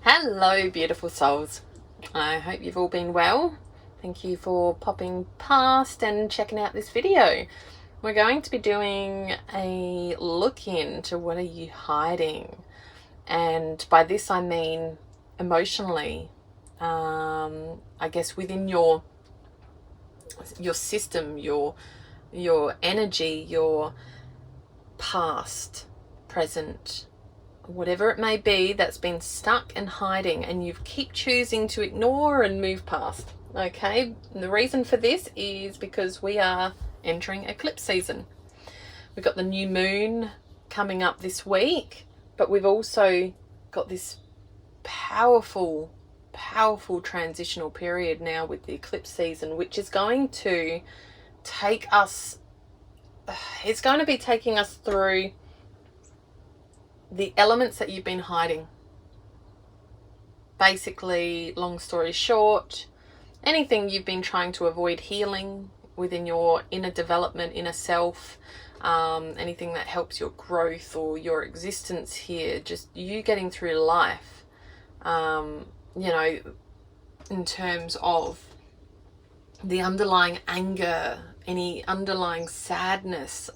Hello beautiful souls, I hope you've all been well. Thank you for popping past and checking out this video. We're going to be doing a look into what are you hiding, and by this I mean emotionally, I guess within your system, your energy, your past, present, whatever it may be that's been stuck and hiding and you keep choosing to ignore and move past. Okay, and the reason for this is because we are entering eclipse season. We've got the new moon coming up this week, but we've also got this powerful transitional period now with the eclipse season, which is going to take us, it's going to be taking us through the elements that you've been hiding. Basically, long story short, anything you've been trying to avoid healing within your inner development, inner self, anything that helps your growth or your existence here, just you getting through life, you know, in terms of the underlying anger, any underlying sadness,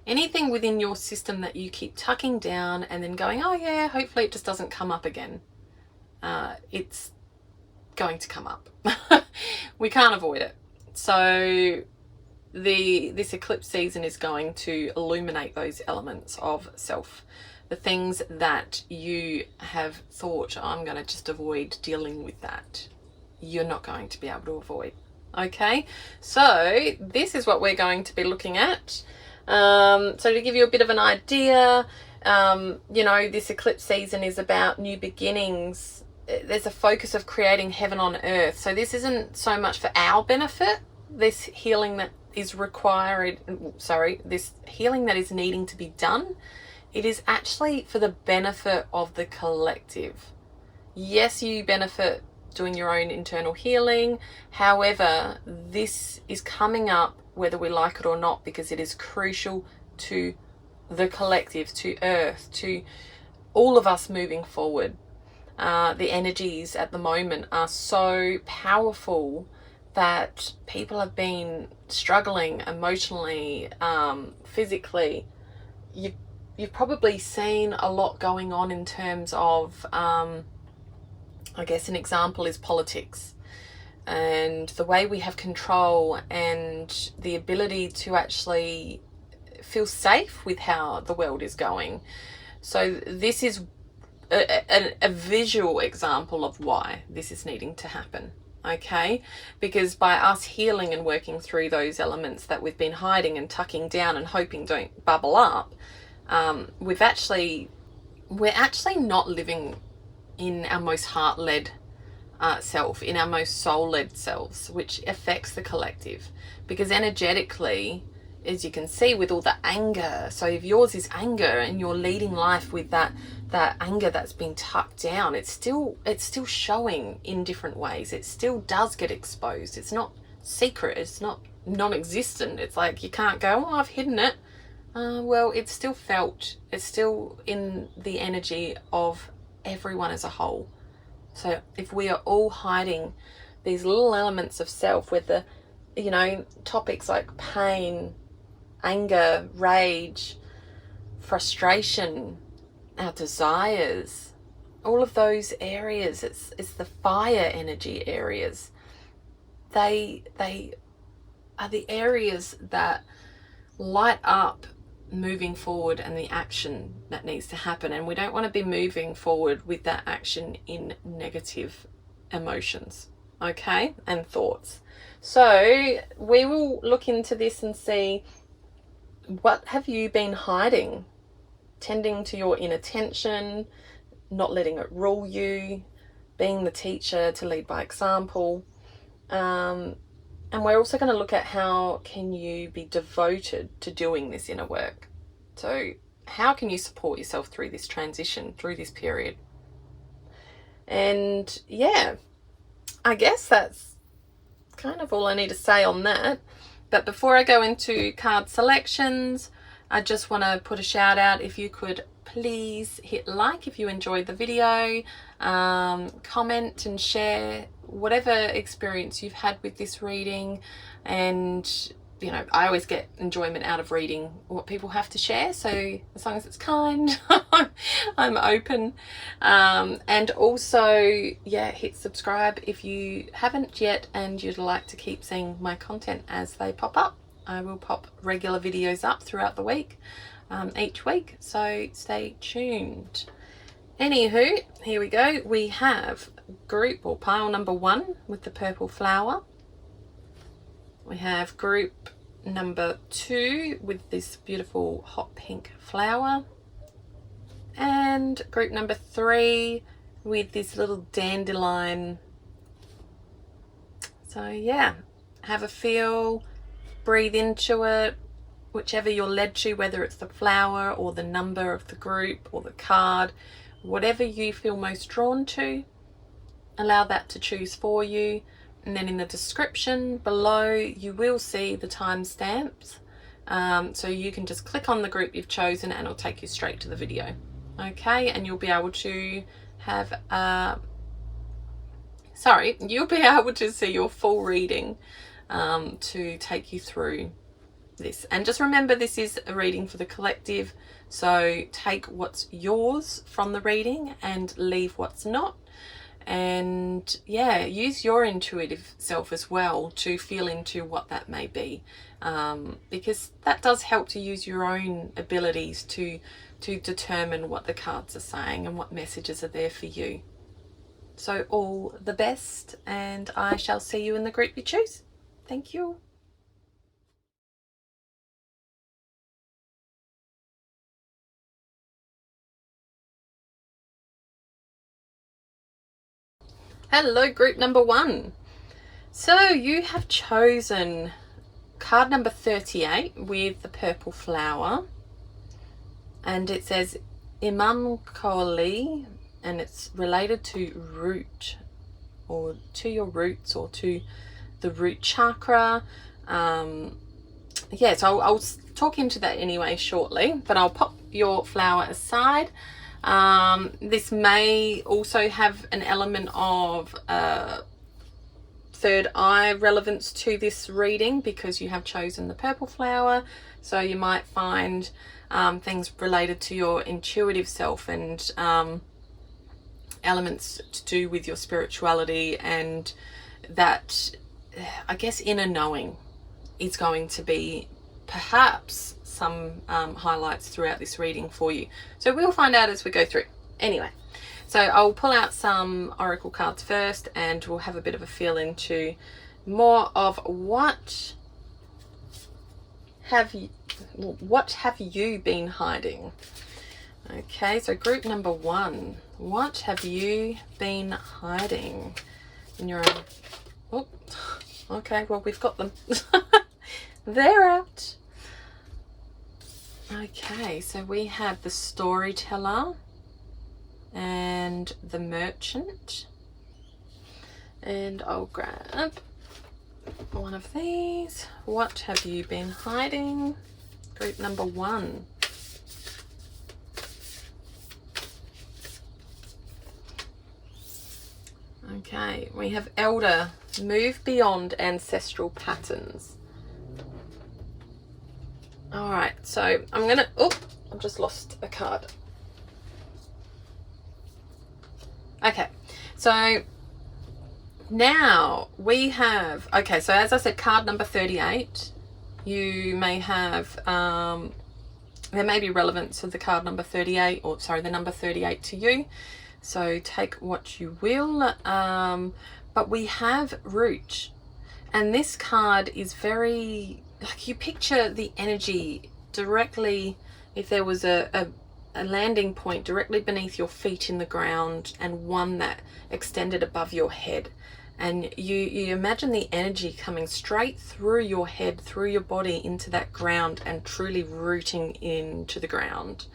anything within your system that you keep tucking down and then going, oh yeah, hopefully it just doesn't come up again. It's going to come up. We can't avoid it. So this eclipse season is going to illuminate those elements of self. The things that you have thought, I'm going to just avoid dealing with that, you're not going to be able to avoid. Okay, so this is what we're going to be looking at. So to give you a bit of an idea, you know, this eclipse season is about new beginnings. There's a focus of creating heaven on earth. So this isn't so much for our benefit, this healing that is required, this healing that is needing to be done. It is actually for the benefit of the collective. Yes, you benefit doing your own internal healing. However, this is coming up whether we like it or not, because it is crucial to the collective, to earth, to all of us moving forward. The energies at the moment are so powerful that people have been struggling emotionally, physically. You've probably seen a lot going on in terms of, I guess an example is politics. And the way we have control and the ability to actually feel safe with how the world is going. So this is a visual example of why this is needing to happen. Okay, because by us healing and working through those elements that we've been hiding and tucking down and hoping don't bubble up, we're actually not living in our most heart-led self, in our most soul-led selves, which affects the collective. Because energetically, as you can see with all the anger, so if yours is anger and you're leading life with that anger that's been tucked down, it's still showing in different ways. It still does get exposed. It's not secret, it's not non-existent. It's like you can't go, oh, I've hidden it. Well, it's still felt. It's still in the energy of everyone as a whole. So if we are all hiding these little elements of self with the, you know, topics like pain, anger, rage, frustration, our desires, all of those areas, it's the fire energy areas. They are the areas that light up moving forward and the action that needs to happen, and we don't want to be moving forward with that action in negative emotions, okay, and thoughts. So we will look into this and see, what have you been hiding? Tending to your inner tension, not letting it rule you, being the teacher to lead by example. And we're also going to look at how can you be devoted to doing this inner work. So how can you support yourself through this transition, through this period? And yeah, I guess that's kind of all I need to say on that. But before I go into card selections, I just want to put a shout out. If you could please hit like if you enjoyed the video, comment and share whatever experience you've had with this reading. And you know, I always get enjoyment out of reading what people have to share, so as long as it's kind, I'm open. And also, yeah, hit subscribe if you haven't yet and you'd like to keep seeing my content as they pop up. I will pop regular videos up throughout the week, each week, so stay tuned. Anywho, here we go. We have group or pile number 1 with the purple flower. We have group number 2 with this beautiful hot pink flower. And group number 3 with this little dandelion. So yeah, have a feel, breathe into it, whichever you're led to, whether it's the flower or the number of the group or the card, whatever you feel most drawn to, allow that to choose for you. And then in the description below, you will see the timestamps. So you can just click on the group you've chosen and it'll take you straight to the video. Okay, and you'll be able to have, you'll be able to see your full reading to take you through this. And just remember, this is a reading for the collective. So take what's yours from the reading and leave what's not. And yeah, use your intuitive self as well to feel into what that may be, because that does help to use your own abilities to determine what the cards are saying and what messages are there for you. So all the best, and I shall see you in the group you choose. Thank you. Hello, group number 1. So you have chosen card number 38 with the purple flower, and it says Imam Koli, and it's related to root, or to your roots, or to the root chakra. Yeah, so I'll talk into that anyway shortly, but I'll pop your flower aside. This may also have an element of third eye relevance to this reading because you have chosen the purple flower. So you might find things related to your intuitive self and elements to do with your spirituality, and that, I guess, inner knowing is going to be perhaps some highlights throughout this reading for you. So we'll find out as we go through. Anyway, so I'll pull out some oracle cards first and we'll have a bit of a feel into more of what have you been hiding. Okay, so group number 1, what have you been hiding in your own? Oh, okay, well, we've got them. They're out. Okay, so we have the storyteller and the merchant, and I'll grab one of these. What have you been hiding? Group number 1. Okay, we have elder, move beyond ancestral patterns. All right, so I'm gonna, I've just lost a card. Okay, so now we have, okay, so as I said, card number 38, you may have, there may be relevance of the card number 38, or sorry, the number 38 to you. So take what you will, but we have root, and this card is very, like, you picture the energy directly, if there was a landing point directly beneath your feet in the ground and one that extended above your head, and you imagine the energy coming straight through your head, through your body into that ground and truly rooting into the ground.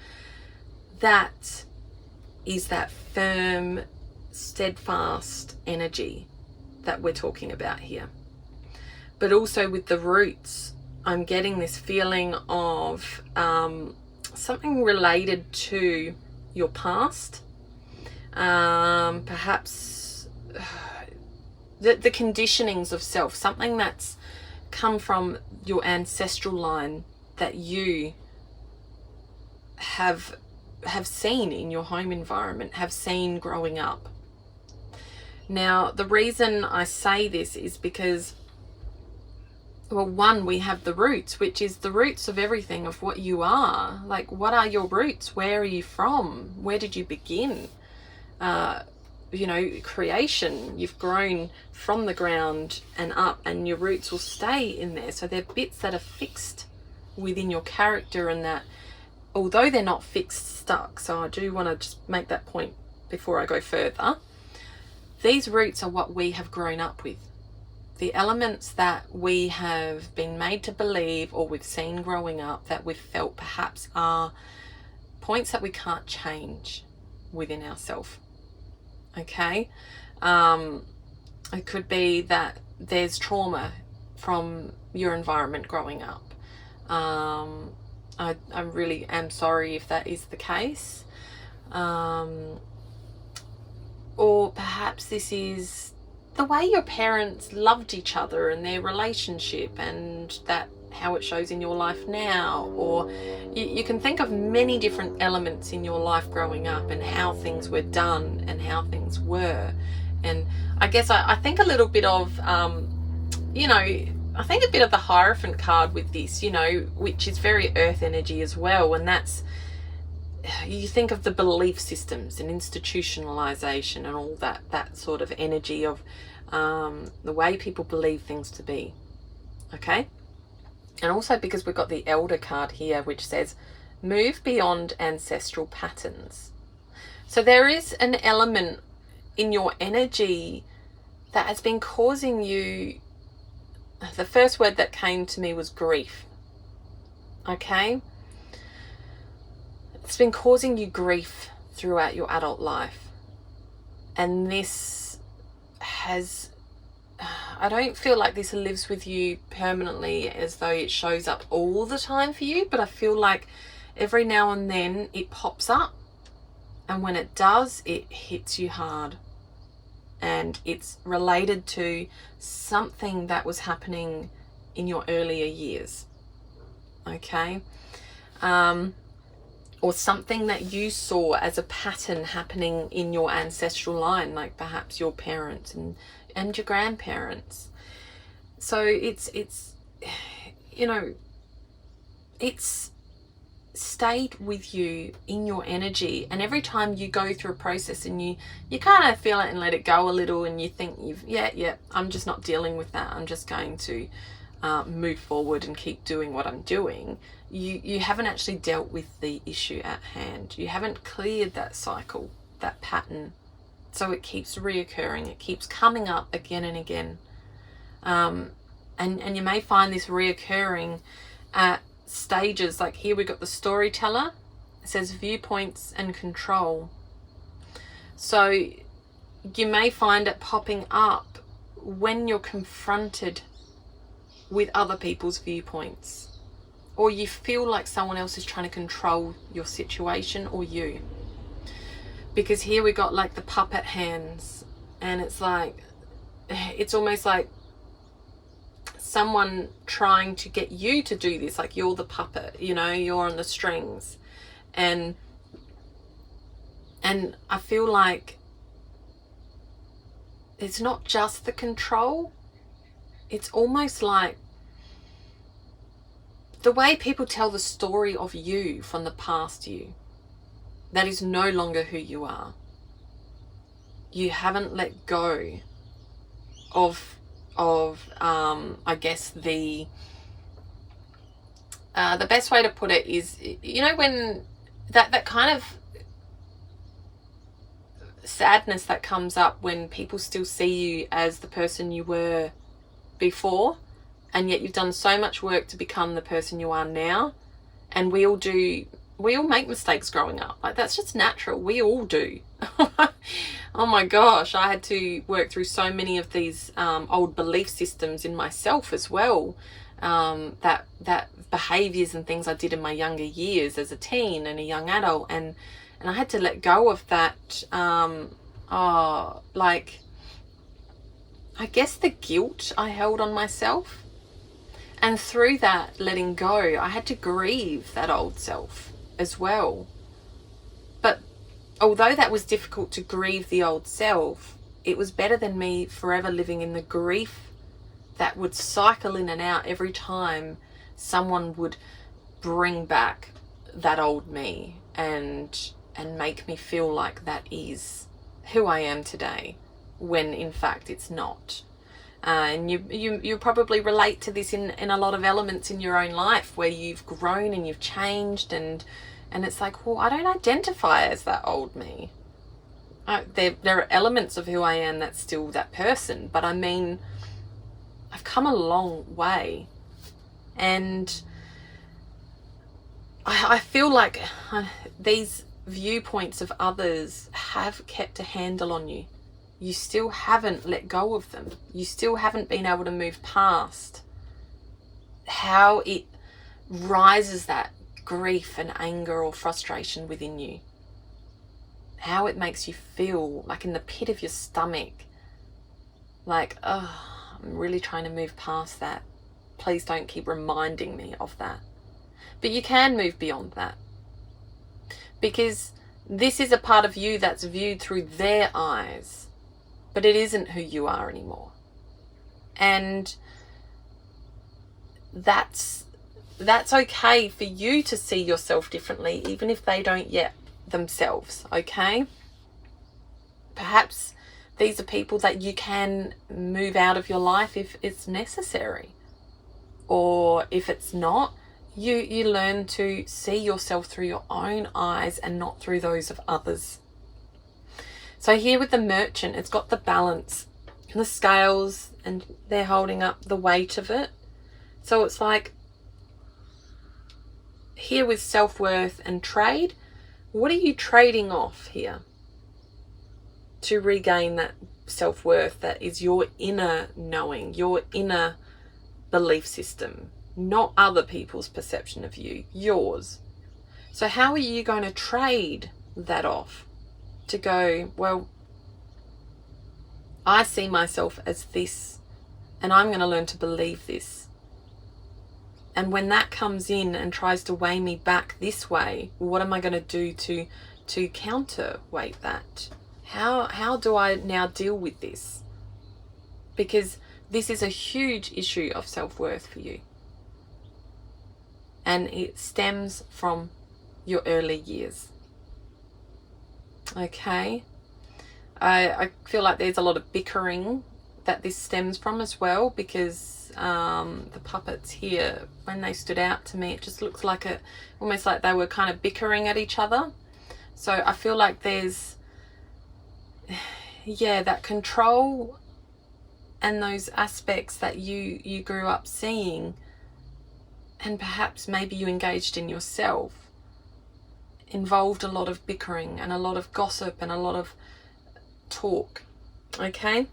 That is that firm, steadfast energy that we're talking about here. But also with the roots, I'm getting this feeling of something related to your past. Perhaps the conditionings of self, something that's come from your ancestral line that you have seen in your home environment, have seen growing up. Now, the reason I say this is because, well, one, we have the roots, which is the roots of everything, of what you are. Like, what are your roots? Where are you from? Where did you begin? You know, creation, you've grown from the ground and up, and your roots will stay in there. So they're bits that are fixed within your character, and that, although they're not fixed, stuck. So I do want to just make that point before I go further. These roots are what we have grown up with. The elements that we have been made to believe, or we've seen growing up, that we've felt perhaps are points that we can't change within ourselves. Okay? It could be that there's trauma from your environment growing up. I really am sorry if that is the case. Or perhaps this is the way your parents loved each other and their relationship, and that how it shows in your life now. Or you can think of many different elements in your life growing up, and how things were done and how things were. And I guess I think a little bit of, you know, I think a bit of the Hierophant card with this, you know, which is very earth energy as well. And that's, you think of the belief systems and institutionalization and all that sort of energy of the way people believe things to be. Okay? And also because we've got the Elder card here, which says, move beyond ancestral patterns. So there is an element in your energy that has been causing you, the first word that came to me was grief. Okay? It's been causing you grief throughout your adult life. And this has, I don't feel like this lives with you permanently, as though it shows up all the time for you, but I feel like every now and then it pops up. And when it does, it hits you hard. And it's related to something that was happening in your earlier years. Okay? Or something that you saw as a pattern happening in your ancestral line, like perhaps your parents and your grandparents. So it's you know, it's stayed with you in your energy, and every time you go through a process and you kind of feel it and let it go a little, and you think I'm just not dealing with that, I'm just going to move forward and keep doing what I'm doing, you haven't actually dealt with the issue at hand. You haven't cleared that cycle, that pattern. So it keeps reoccurring. It keeps coming up again and again. And you may find this reoccurring at stages. Like here we got the Storyteller. It says viewpoints and control. So you may find it popping up when you're confronted with other people's viewpoints, or you feel like someone else is trying to control your situation or you. Because here we got like the puppet hands, and it's like, it's almost like someone trying to get you to do this, like you're the puppet, you know, you're on the strings. And I feel like it's not just the control, it's almost like the way people tell the story of you from the past you, that is no longer who you are. You haven't let go of I guess the best way to put it is, you know, when that kind of sadness that comes up when people still see you as the person you were before, and yet you've done so much work to become the person you are now. And we all make mistakes growing up. Like, that's just natural. We all do. Oh my gosh, I had to work through so many of these old belief systems in myself as well. that behaviors and things I did in my younger years as a teen and a young adult, and I had to let go of that. Like, I guess the guilt I held on myself, and through that letting go, I had to grieve that old self as well. But although that was difficult to grieve the old self, it was better than me forever living in the grief that would cycle in and out every time someone would bring back that old me and make me feel like that is who I am today, when in fact it's not. And you probably relate to this in a lot of elements in your own life where you've grown and you've changed, and it's like, well, I don't identify as that old me. There are elements of who I am that's still that person, but I mean, I've come a long way, and I feel like these viewpoints of others have kept a handle on you. You still haven't let go of them. You still haven't been able to move past how it rises that grief and anger or frustration within you. How it makes you feel like in the pit of your stomach. Like, oh, I'm really trying to move past that. Please don't keep reminding me of that. But you can move beyond that. Because this is a part of you that's viewed through their eyes. But it isn't who you are anymore. And that's okay for you to see yourself differently, even if they don't yet themselves, okay? Perhaps these are people that you can move out of your life if it's necessary. Or if it's not, you learn to see yourself through your own eyes and not through those of others. So here with the Merchant, it's got the balance, the scales, and they're holding up the weight of it. So it's like, here with self-worth and trade, what are you trading off here to regain that self-worth that is your inner knowing, your inner belief system, not other people's perception of you, yours. So how are you going to trade that off to go, well, I see myself as this, and I'm going to learn to believe this. And when that comes in and tries to weigh me back this way, what am I going to do to counterweight that? How do I now deal with this? Because this is a huge issue of self-worth for you. And it stems from your early years. Okay? I feel like there's a lot of bickering that this stems from as well, because the puppets here, when they stood out to me, it just looks like almost like they were kind of bickering at each other. So I feel like there's, yeah, that control and those aspects that you grew up seeing, and perhaps maybe you engaged in yourself, involved a lot of bickering and a lot of gossip and a lot of talk. Okay?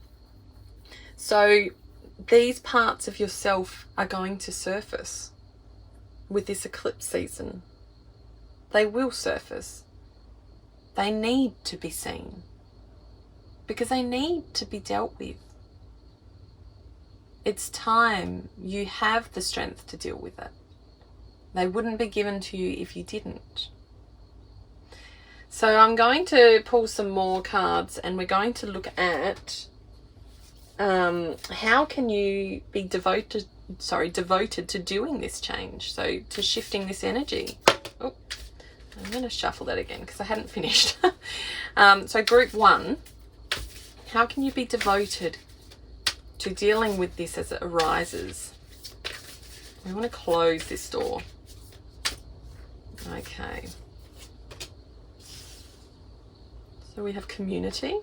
So these parts of yourself are going to surface with this eclipse season. They will surface. They need to be seen because they need to be dealt with. It's time. You have the strength to deal with it. They wouldn't be given to you if you didn't. So I'm going to pull some more cards, and we're going to look at how can you be devoted to doing this change, so to shifting this energy. Oh, I'm going to shuffle that again because I hadn't finished. So group 1, how can you be devoted to dealing with this as it arises? We want to close this door. Okay. So we have community.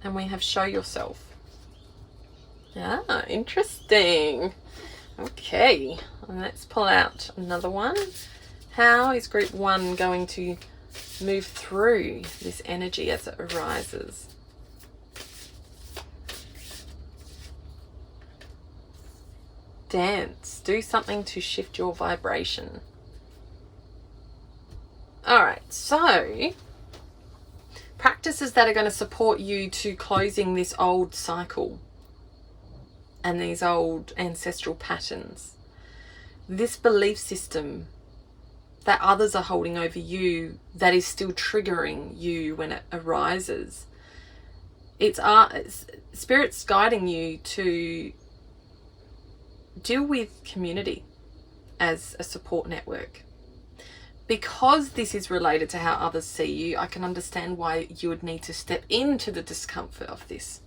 And we have show yourself. Ah, interesting. Okay, let's pull out another one. How is group 1 going to move through this energy as it arises? dance. Do something to shift your vibration. All right, so practices that are going to support you to closing this old cycle and these old ancestral patterns. This belief system that others are holding over you that is still triggering you when it arises. It's Spirit's guiding you to deal with community as a support network. Because this is related to how others see you, I can understand why you would need to step into the discomfort of this.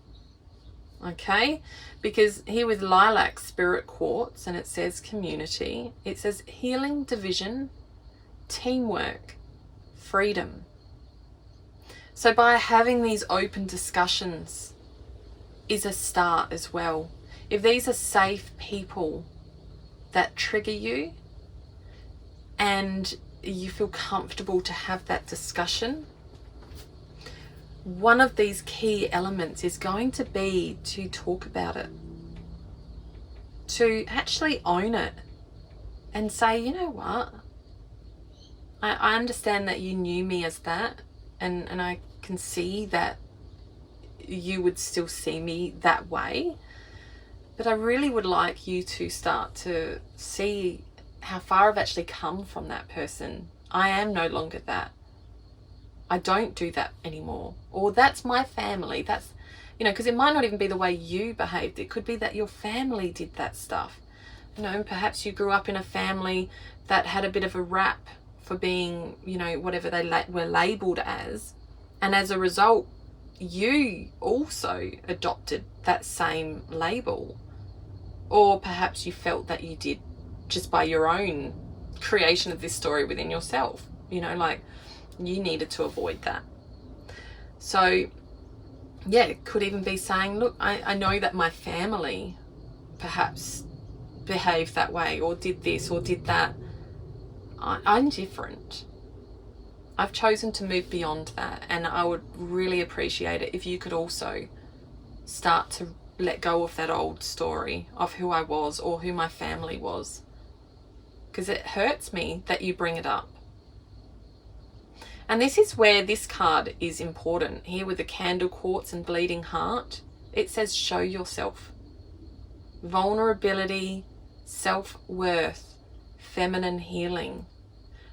Okay? Because here with Lilac Spirit Quartz, and it says community, it says healing, division, teamwork, freedom. So by having these open discussions is a start as well. If these are safe people that trigger you and you feel comfortable to have that discussion, one of these key elements is going to be to talk about it, to actually own it and say, you know what, I understand that you knew me as that, and I can see that you would still see me that way, but I really would like you to start to see how far I've actually come from that person. I am no longer that. I don't do that anymore. Or that's my family. That's, because it might not even be the way you behaved. It could be that your family did that stuff. Perhaps you grew up in a family that had a bit of a rap for being, whatever they were labelled as. And as a result, you also adopted that same label. Or perhaps you felt that you did just by your own creation of this story within yourself. You needed to avoid that. So, yeah, it could even be saying, look, I know that my family perhaps behaved that way or did this or did that. I'm different. I've chosen to move beyond that, and I would really appreciate it if you could also start to let go of that old story of who I was or who my family was. Because it hurts me that you bring it up. And this is where this card is important. Here with the candle quartz and bleeding heart, it says show yourself. Vulnerability, self-worth, feminine healing.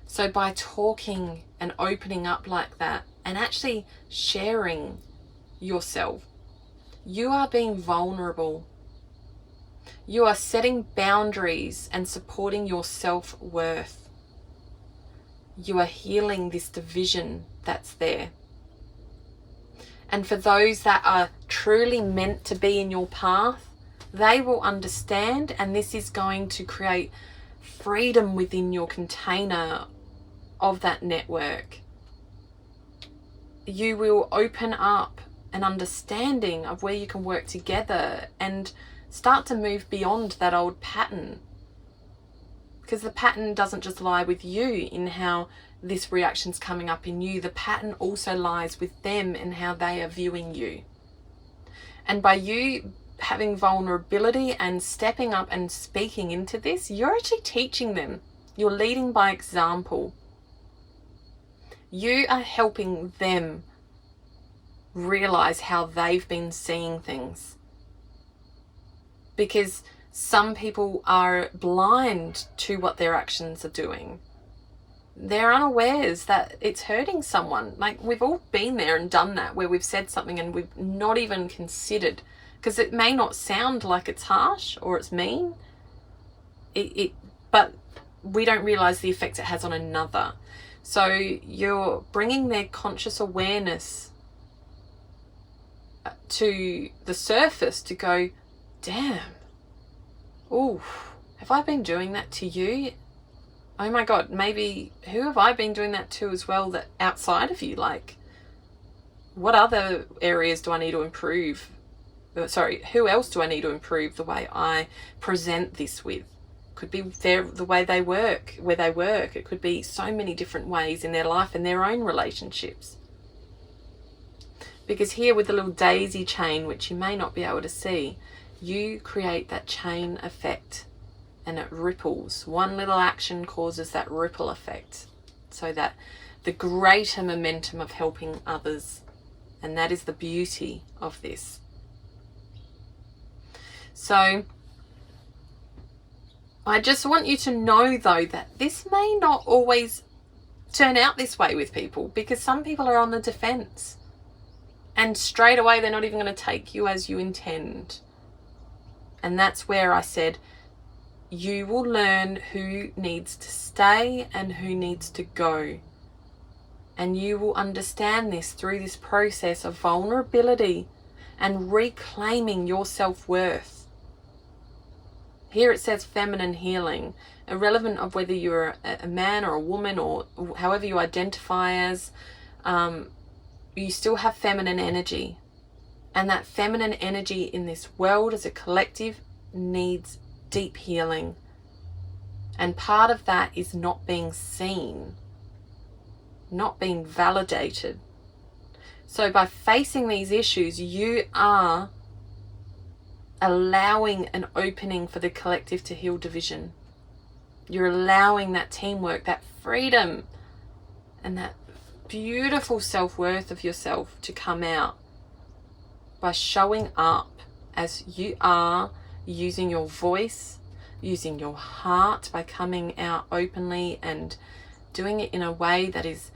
So by talking and opening up like that and actually sharing yourself, you are being vulnerable. You are setting boundaries and supporting your self-worth. You are healing this division that's there. And for those that are truly meant to be in your path, they will understand, and this is going to create freedom within your container of that network. You will open up an understanding of where you can work together and start to move beyond that old pattern. Because the pattern doesn't just lie with you in how this reaction's coming up in you. The pattern also lies with them in how they are viewing you. And by you having vulnerability and stepping up and speaking into this, you're actually teaching them. You're leading by example. You are helping them realize how they've been seeing things. Because some people are blind to what their actions are doing. They're unawares that it's hurting someone. Like, we've all been there and done that, where we've said something and we've not even considered, because it may not sound like it's harsh or it's mean, but we don't realize the effect it has on another. So you're bringing their conscious awareness to the surface to go, damn, oh, have I been doing that to you? Oh my God, maybe who have I been doing that to as well, that outside of you? Like, what other areas do I need to improve? Who else do I need to improve the way I present this with? Could be the way they work, where they work. It could be so many different ways in their life and their own relationships. Because here with the little daisy chain, which you may not be able to see, you create that chain effect and it ripples. One little action causes that ripple effect, so that the greater momentum of helping others. And that is the beauty of this. So I just want you to know, though, that this may not always turn out this way with people, because some people are on the defense and straight away they're not even going to take you as you intend. And that's where I said you will learn who needs to stay and who needs to go. And you will understand this through this process of vulnerability and reclaiming your self-worth. Here it says feminine healing, irrelevant of whether you're a man or a woman or however you identify as, you still have feminine energy. And that feminine energy in this world as a collective needs deep healing. And part of that is not being seen, not being validated. So by facing these issues, you are allowing an opening for the collective to heal division. You're allowing that teamwork, that freedom, and that beautiful self-worth of yourself to come out by showing up as you are, using your voice, using your heart, by coming out openly and doing it in a way that is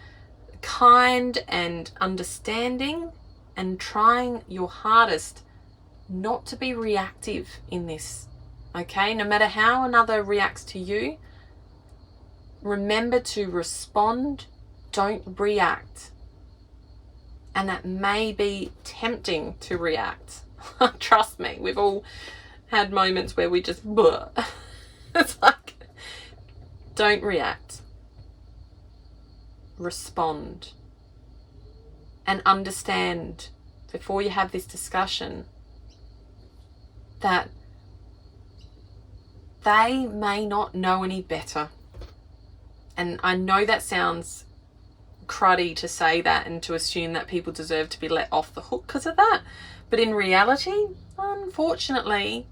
kind and understanding, and trying your hardest not to be reactive in this. Okay, no matter how another reacts to you, remember to respond, don't react. And that may be tempting to react. Trust me, we've all had moments where we just bleh. It's like, don't react. Respond. And understand, before you have this discussion, that they may not know any better. And I know that sounds cruddy to say that and to assume that people deserve to be let off the hook because of that. But in reality, unfortunately,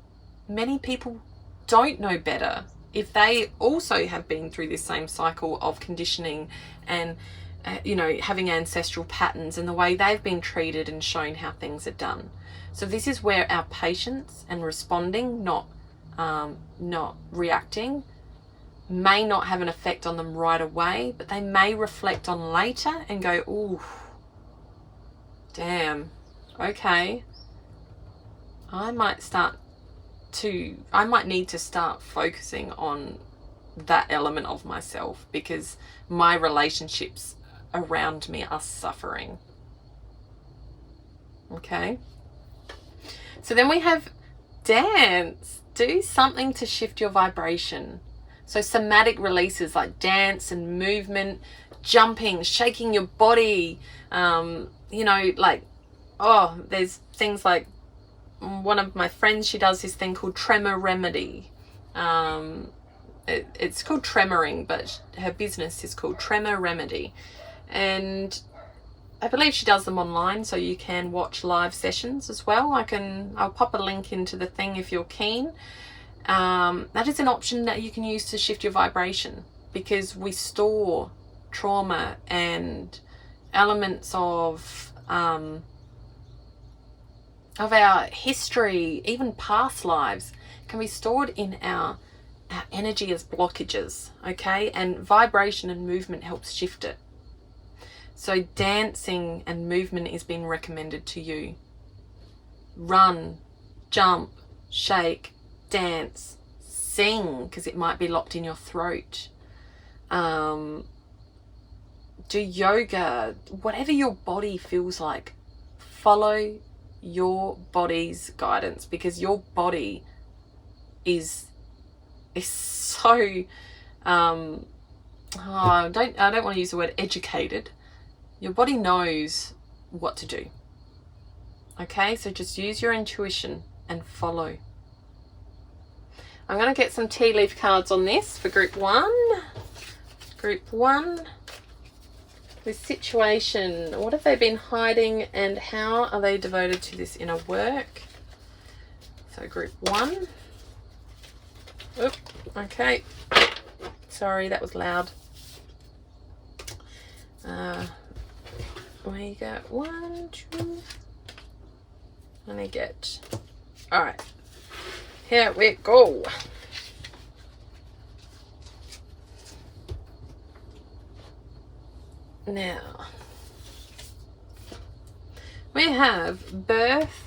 many people don't know better if they also have been through this same cycle of conditioning and, having ancestral patterns and the way they've been treated and shown how things are done. So this is where our patience and responding, not reacting, may not have an effect on them right away, but they may reflect on later and go, ooh, damn, okay, I might need to start focusing on that element of myself because my relationships around me are suffering. Okay. So then we have dance. Do something to shift your vibration. So somatic releases like dance and movement, jumping, shaking your body, there's things like, one of my friends, she does this thing called tremor remedy. It's called tremoring, but her business is called Tremor Remedy. And I believe she does them online, so you can watch live sessions as well. I'll pop a link into the thing if you're keen. That is an option that you can use to shift your vibration, because we store trauma and elements of our history, even past lives, can be stored in our energy as blockages, okay? And vibration and movement helps shift it. So dancing and movement is being recommended to you. Run, jump, shake, dance, sing, because it might be locked in your throat. Do yoga, whatever your body feels like. Follow your body's guidance, because your body is so I don't want to use the word educated. Your body knows what to do. Okay, so just use your intuition and follow. I'm going to get some tea leaf cards on this for group 1. Group 1. The situation, what have they been hiding and how are they devoted to this inner work? So group 1. Oop, Okay. Sorry, that was loud. We got 1, 2. Let me get. Alright. Here we go. Now, we have birth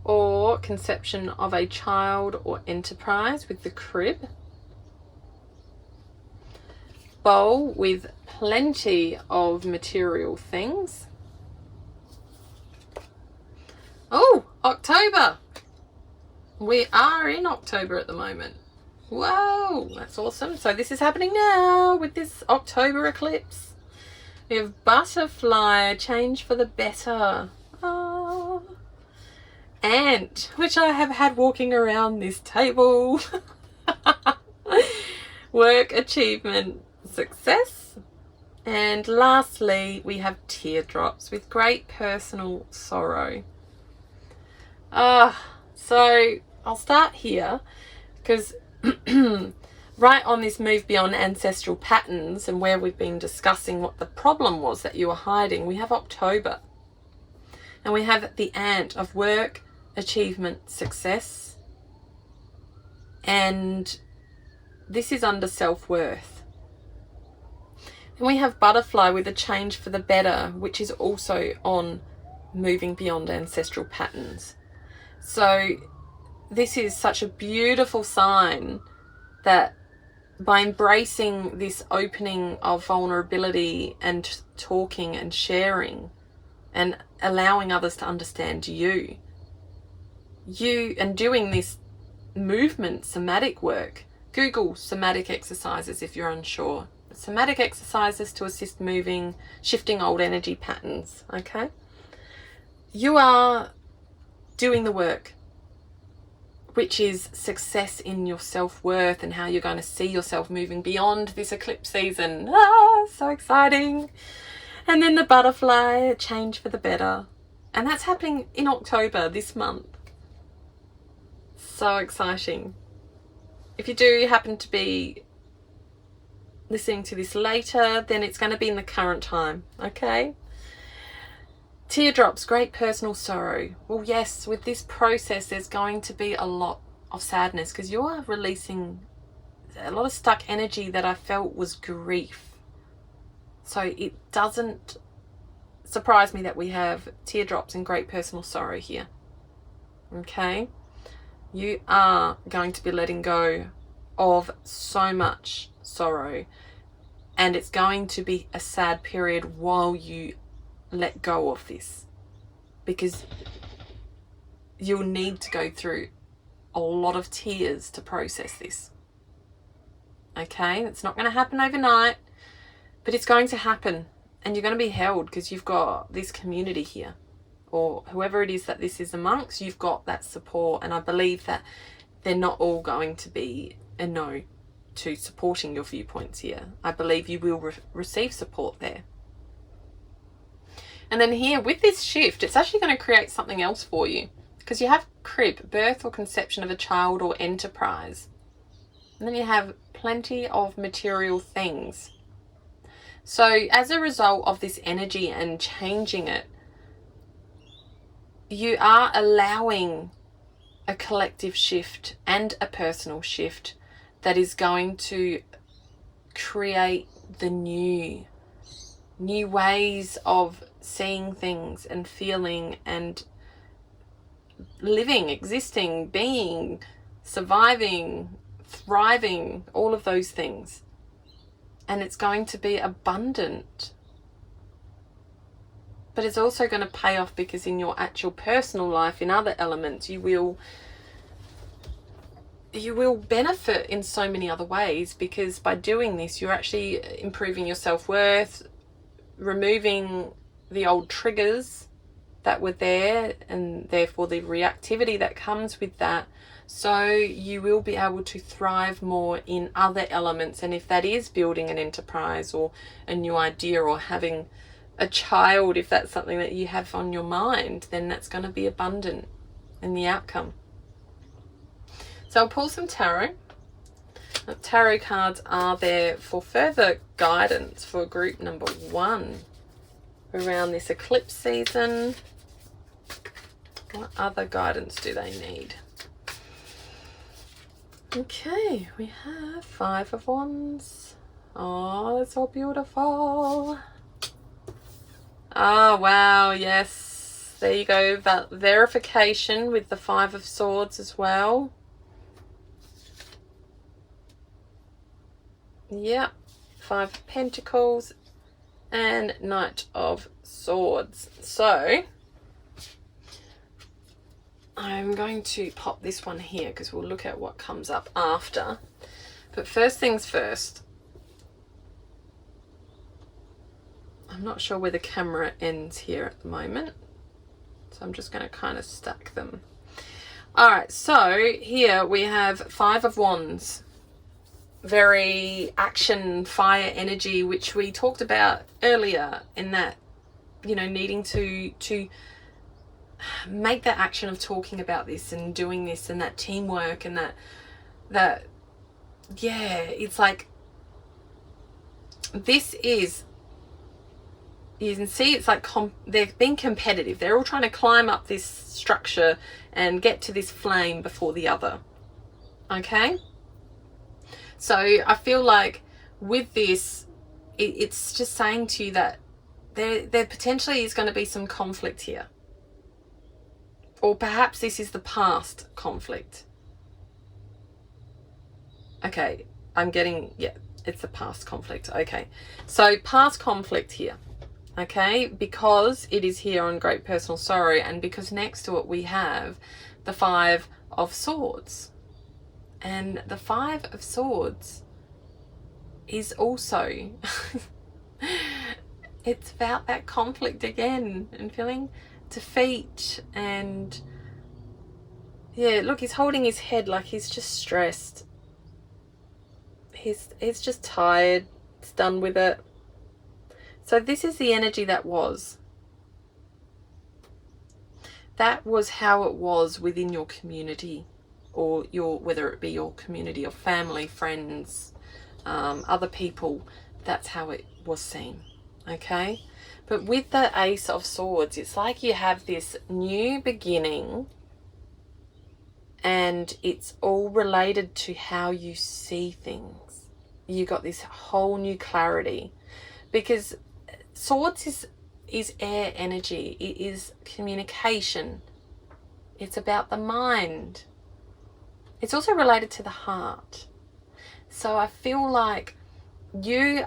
or conception of a child or enterprise with the crib. Bowl with plenty of material things. Oh, October. We are in October at the moment. Whoa, that's awesome. So this is happening now with this October eclipse. We have butterfly, change for the better. Oh. Ant, which I have had walking around this table. Work, achievement, success. And lastly, we have teardrops with great personal sorrow. So I'll start here because right on this move beyond ancestral patterns and where we've been discussing what the problem was that you were hiding, we have October. And we have the ant of work, achievement, success. And this is under self-worth. And we have butterfly with a change for the better, which is also on moving beyond ancestral patterns. So this is such a beautiful sign that by embracing this opening of vulnerability and talking and sharing and allowing others to understand you and doing this movement, somatic work, Google somatic exercises if you're unsure. Somatic exercises to assist moving, shifting old energy patterns, okay? You are doing the work, which is success in your self-worth and how you're going to see yourself moving beyond this eclipse season. So exciting. And then the butterfly, a change for the better. And that's happening in October this month. So exciting. If you do happen to be listening to this later, then it's going to be in the current time, okay? Teardrops, great personal sorrow. Well, yes, with this process, there's going to be a lot of sadness because you are releasing a lot of stuck energy that I felt was grief. So it doesn't surprise me that we have teardrops and great personal sorrow here. Okay? You are going to be letting go of so much sorrow, and it's going to be a sad period while you let go of this, because you'll need to go through a lot of tears to process this. Okay, it's not going to happen overnight, but it's going to happen, and you're going to be held because you've got this community here, or whoever it is that this is amongst. You've got that support, and I believe that they're not all going to be a no to supporting your viewpoints here. I believe you will receive support there. And then here with this shift, it's actually going to create something else for you, because you have crib, birth or conception of a child or enterprise. And then you have plenty of material things. So as a result of this energy and changing it, you are allowing a collective shift and a personal shift that is going to create the new ways of seeing things and feeling and living, existing, being, surviving, thriving, all of those things. And it's going to be abundant. But it's also going to pay off because in your actual personal life, in other elements, you will benefit in so many other ways, because by doing this, you're actually improving your self-worth, removing the old triggers that were there, and therefore the reactivity that comes with that. So you will be able to thrive more in other elements. And if that is building an enterprise or a new idea or having a child, if that's something that you have on your mind, then that's going to be abundant in the outcome. So I'll pull some tarot. The tarot cards are there for further guidance for group number 1 around this eclipse season. What other guidance do they need? Okay, we have 5 of Wands. Oh, that's so beautiful. Oh, wow, yes. There you go. That verification with the 5 of Swords as well. Yep. 5 of Pentacles and Knight of Swords. So, I'm going to pop this one here because we'll look at what comes up after. But first things first. I'm not sure where the camera ends here at the moment, so I'm just going to kind of stack them. Alright, so here we have 5 of Wands. Very action, fire energy, which we talked about earlier in that, you know, needing to make that action of talking about this and doing this and that teamwork and that yeah, it's like this is, you can see it's like they're being competitive. They're all trying to climb up this structure and get to this flame before the other. Okay? So I feel like with this, it's just saying to you that there potentially is going to be some conflict here. Or perhaps this is the past conflict. Okay, I'm getting, yeah, it's the past conflict. Okay, so past conflict here. Okay, because it is here on Great Personal Sorrow, and because next to it we have the 5 of Swords. And the 5 of Swords is also, it's about that conflict again and feeling defeat. And yeah, look, he's holding his head like he's just stressed. He's just tired. He's done with it. So this is the energy that was. That was how it was within your community, or your, whether it be your community of family, friends, other people. That's how it was seen. Okay? But with the Ace of Swords, it's like you have this new beginning, and it's all related to how you see things. You got this whole new clarity, because Swords is air energy. It is communication. It's about the mind. It's also related to the heart. So I feel like you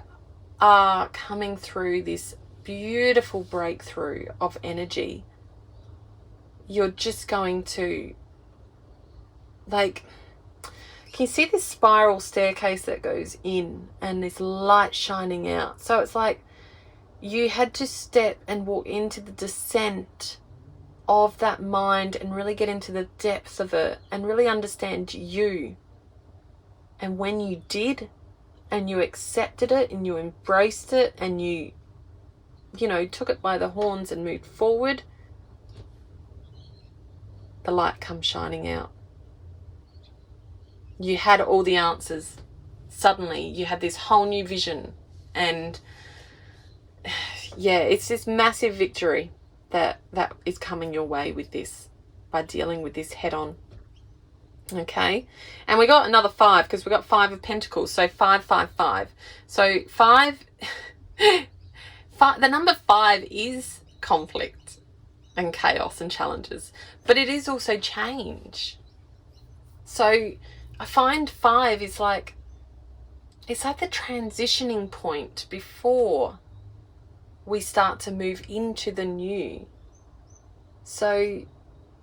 are coming through this beautiful breakthrough of energy. You're just going to, like, can you see this spiral staircase that goes in and this light shining out? So it's like you had to step and walk into the descent of that mind and really get into the depth of it and really understand you. And when you did, and you accepted it and you embraced it and you know, took it by the horns and moved forward, the light comes shining out. You had all the answers. Suddenly you had this whole new vision, and yeah, it's this massive victory that is coming your way with this, by dealing with this head on. Okay, and we got another 5 because we got 5 of Pentacles, so 5, 5, 5. So 5, the number 5 is conflict and chaos and challenges, but it is also change. So I find 5 is like, it's like the transitioning point before we start to move into the new. So,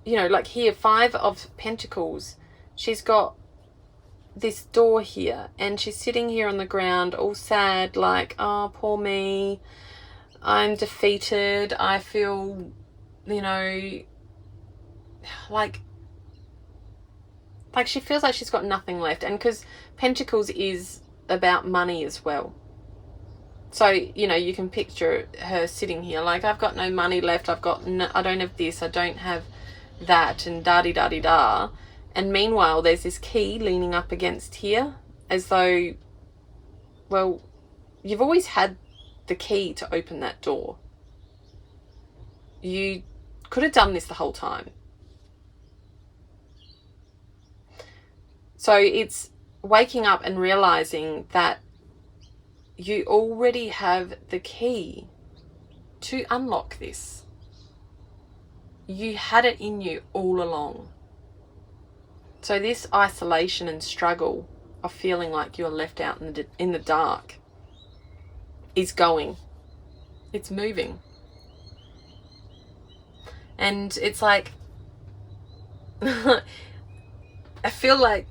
you know, like here, 5 of Pentacles, she's got this door here and she's sitting here on the ground all sad, like, oh, poor me, I'm defeated, I feel, you know, like she feels like she's got nothing left. And because Pentacles is about money as well. So, you know, you can picture her sitting here like, I've got no money left, I don't have this, I don't have that, and da-di-da-di-da. And meanwhile, there's this key leaning up against here, as though, well, you've always had the key to open that door. You could have done this the whole time. So it's waking up and realizing that you already have the key to unlock this. You had it in you all along. So this isolation and struggle of feeling like you're left out in the dark is going. It's moving. And it's like, I feel like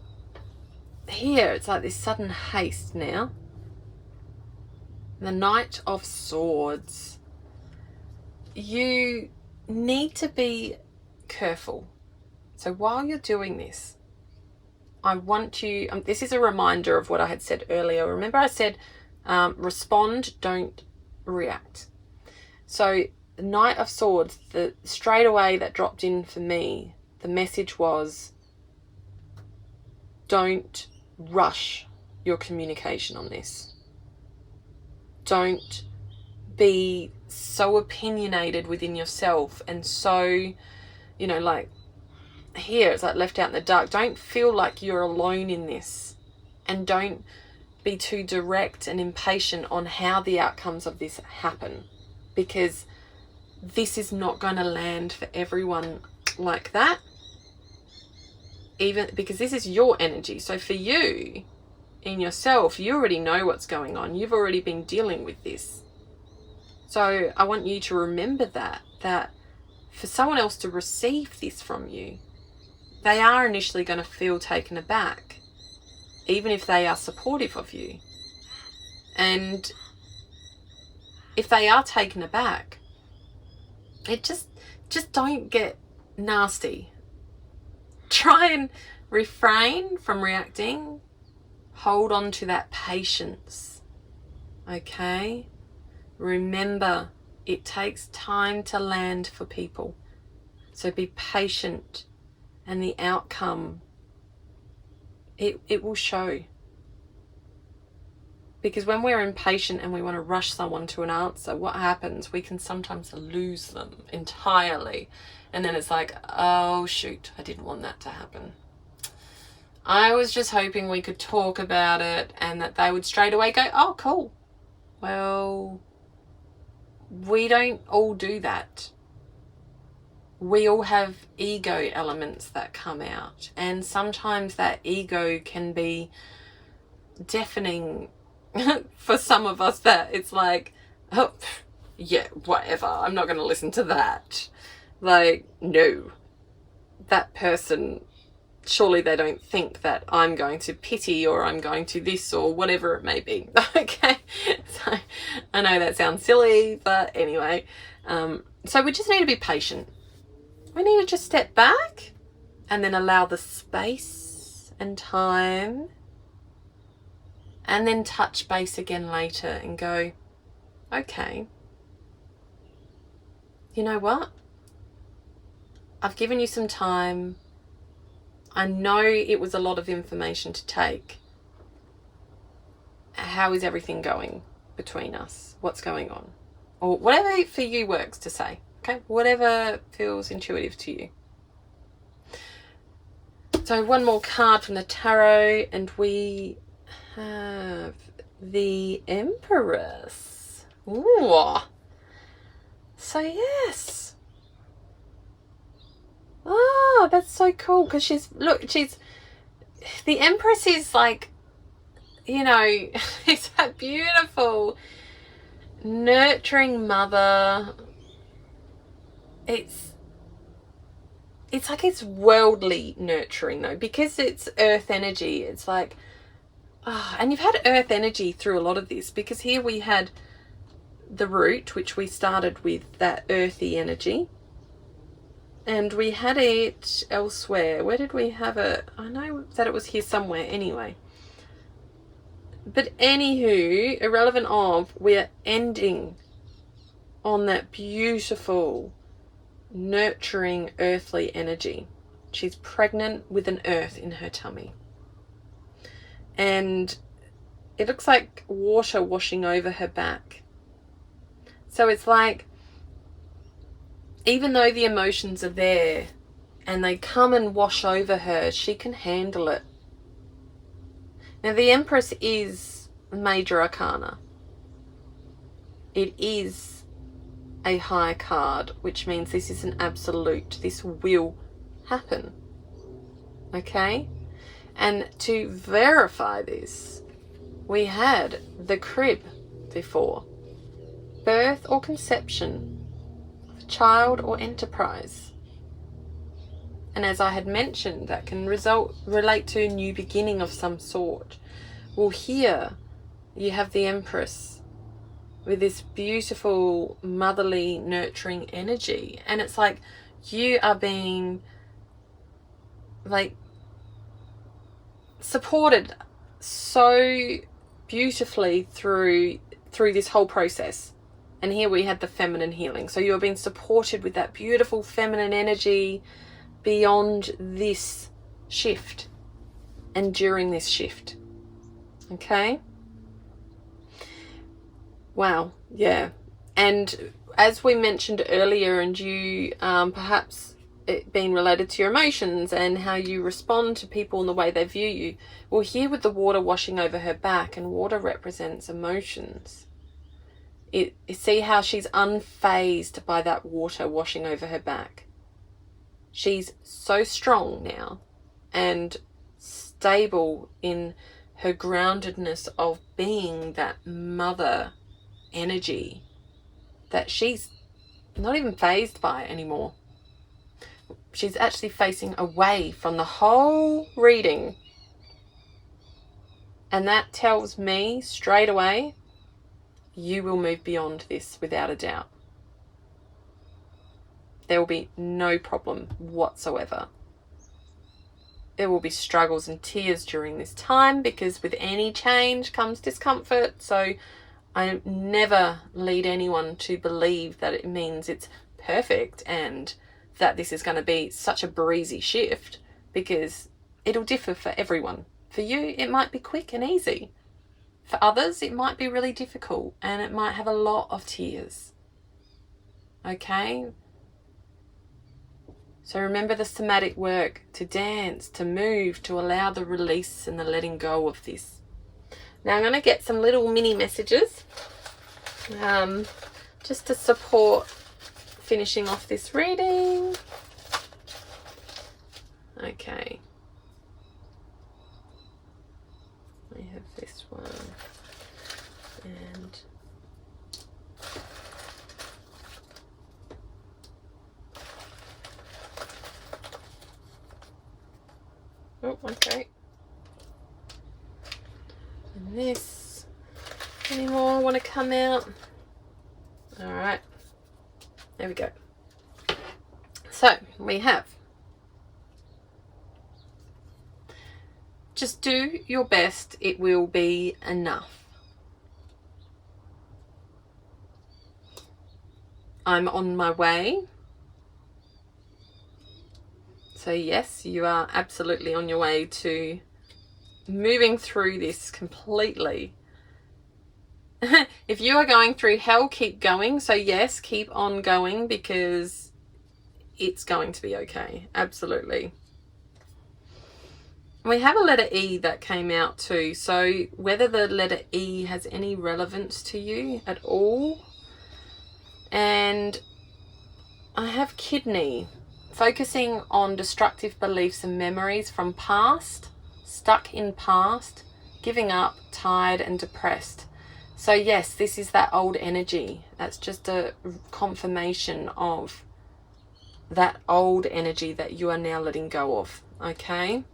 here it's like this sudden haste now. The Knight of Swords. You need to be careful. So while you're doing this, I want you, this is a reminder of what I had said earlier. Remember I said, respond, don't react. So the Knight of Swords, straight away that dropped in for me, the message was, don't rush your communication on this. Don't be so opinionated within yourself and so, like here it's like left out in the dark. Don't feel like you're alone in this, and don't be too direct and impatient on how the outcomes of this happen, because this is not going to land for everyone like that, even because this is your energy. So for you, in yourself, you already know what's going on. You've already been dealing with this. So I want you to remember that for someone else to receive this from you, they are initially going to feel taken aback, even if they are supportive of you. And if they are taken aback, it just don't get nasty. Try and refrain from reacting. Hold on to that patience. Okay? Remember, it takes time to land for people. So be patient, and the outcome, it will show. Because when we're impatient and we want to rush someone to an answer, what happens? We can sometimes lose them entirely. And then it's like, oh shoot, I didn't want that to happen. I was just hoping we could talk about it and that they would straight away go, oh cool. Well, we don't all do that. We all have ego elements that come out. And sometimes that ego can be deafening for some of us, that it's like, oh, yeah, whatever. I'm not going to listen to that. Like, no, that person, surely they don't think that I'm going to pity or I'm going to this or whatever it may be. Okay. So I know that sounds silly, but anyway, so we just need to be patient. We need to just step back and then allow the space and time, and then touch base again later and go, okay, you know what? I've given you some time. I know it was a lot of information to take. How is everything going between us? What's going on? Or whatever for you works to say. Okay, whatever feels intuitive to you. So one more card from the tarot, and we have the Empress. Ooh. So yes. Oh, that's so cool, because the Empress is like, it's that beautiful, nurturing mother. It's like it's worldly nurturing though, because it's earth energy. It's like, and you've had earth energy through a lot of this, because here we had the root, which we started with that earthy energy, and we had it elsewhere. Where did we have it? I know that it was here somewhere anyway. But anywho, irrelevant of, we're ending on that beautiful, nurturing, earthly energy. She's pregnant with an earth in her tummy. and it looks like water washing over her back. So it's like, even though the emotions are there and they come and wash over her, she can handle it. Now, the Empress is major arcana. It is a high card, which means this is an absolute. This will happen. Okay? And to verify this, we had the crib before. Birth or conception of a child or enterprise. And as I had mentioned, that can relate to a new beginning of some sort. Well, here you have the Empress with this beautiful, motherly, nurturing energy. And it's like you are being like supported so beautifully through this whole process. And here we had the feminine healing. So you're being supported with that beautiful feminine energy beyond this shift and during this shift. Okay? Wow, yeah. And as we mentioned earlier, and you perhaps it being related to your emotions and how you respond to people and the way they view you. Well, here with the water washing over her back, and water represents emotions. You see how she's unfazed by that water washing over her back. She's so strong now and stable in her groundedness of being that mother energy that she's not even fazed by it anymore. She's actually facing away from the whole reading. And that tells me straight away, you will move beyond this without a doubt. There will be no problem whatsoever. There will be struggles and tears during this time, because with any change comes discomfort. So I never lead anyone to believe that it means it's perfect and that this is going to be such a breezy shift, because it'll differ for everyone. For you, it might be quick and easy. For others, it might be really difficult and it might have a lot of tears. Okay? So remember the somatic work, to dance, to move, to allow the release and the letting go of this. Now I'm going to get some little mini messages just to support finishing off this reading. Okay. I have this one. And oh, okay. And this. Any more want to come out? All right. There we go. So we have, just do your best. It will be enough. I'm on my way. So yes, you are absolutely on your way to moving through this completely. If you are going through hell, keep going. So yes, keep on going, because it's going to be okay. Absolutely. We have a letter E that came out too. So whether the letter E has any relevance to you at all. And I have kidney, focusing on destructive beliefs and memories from past, stuck in past, giving up, tired and depressed. So yes, this is that old energy. That's just a confirmation of that old energy that you are now letting go of. Okay?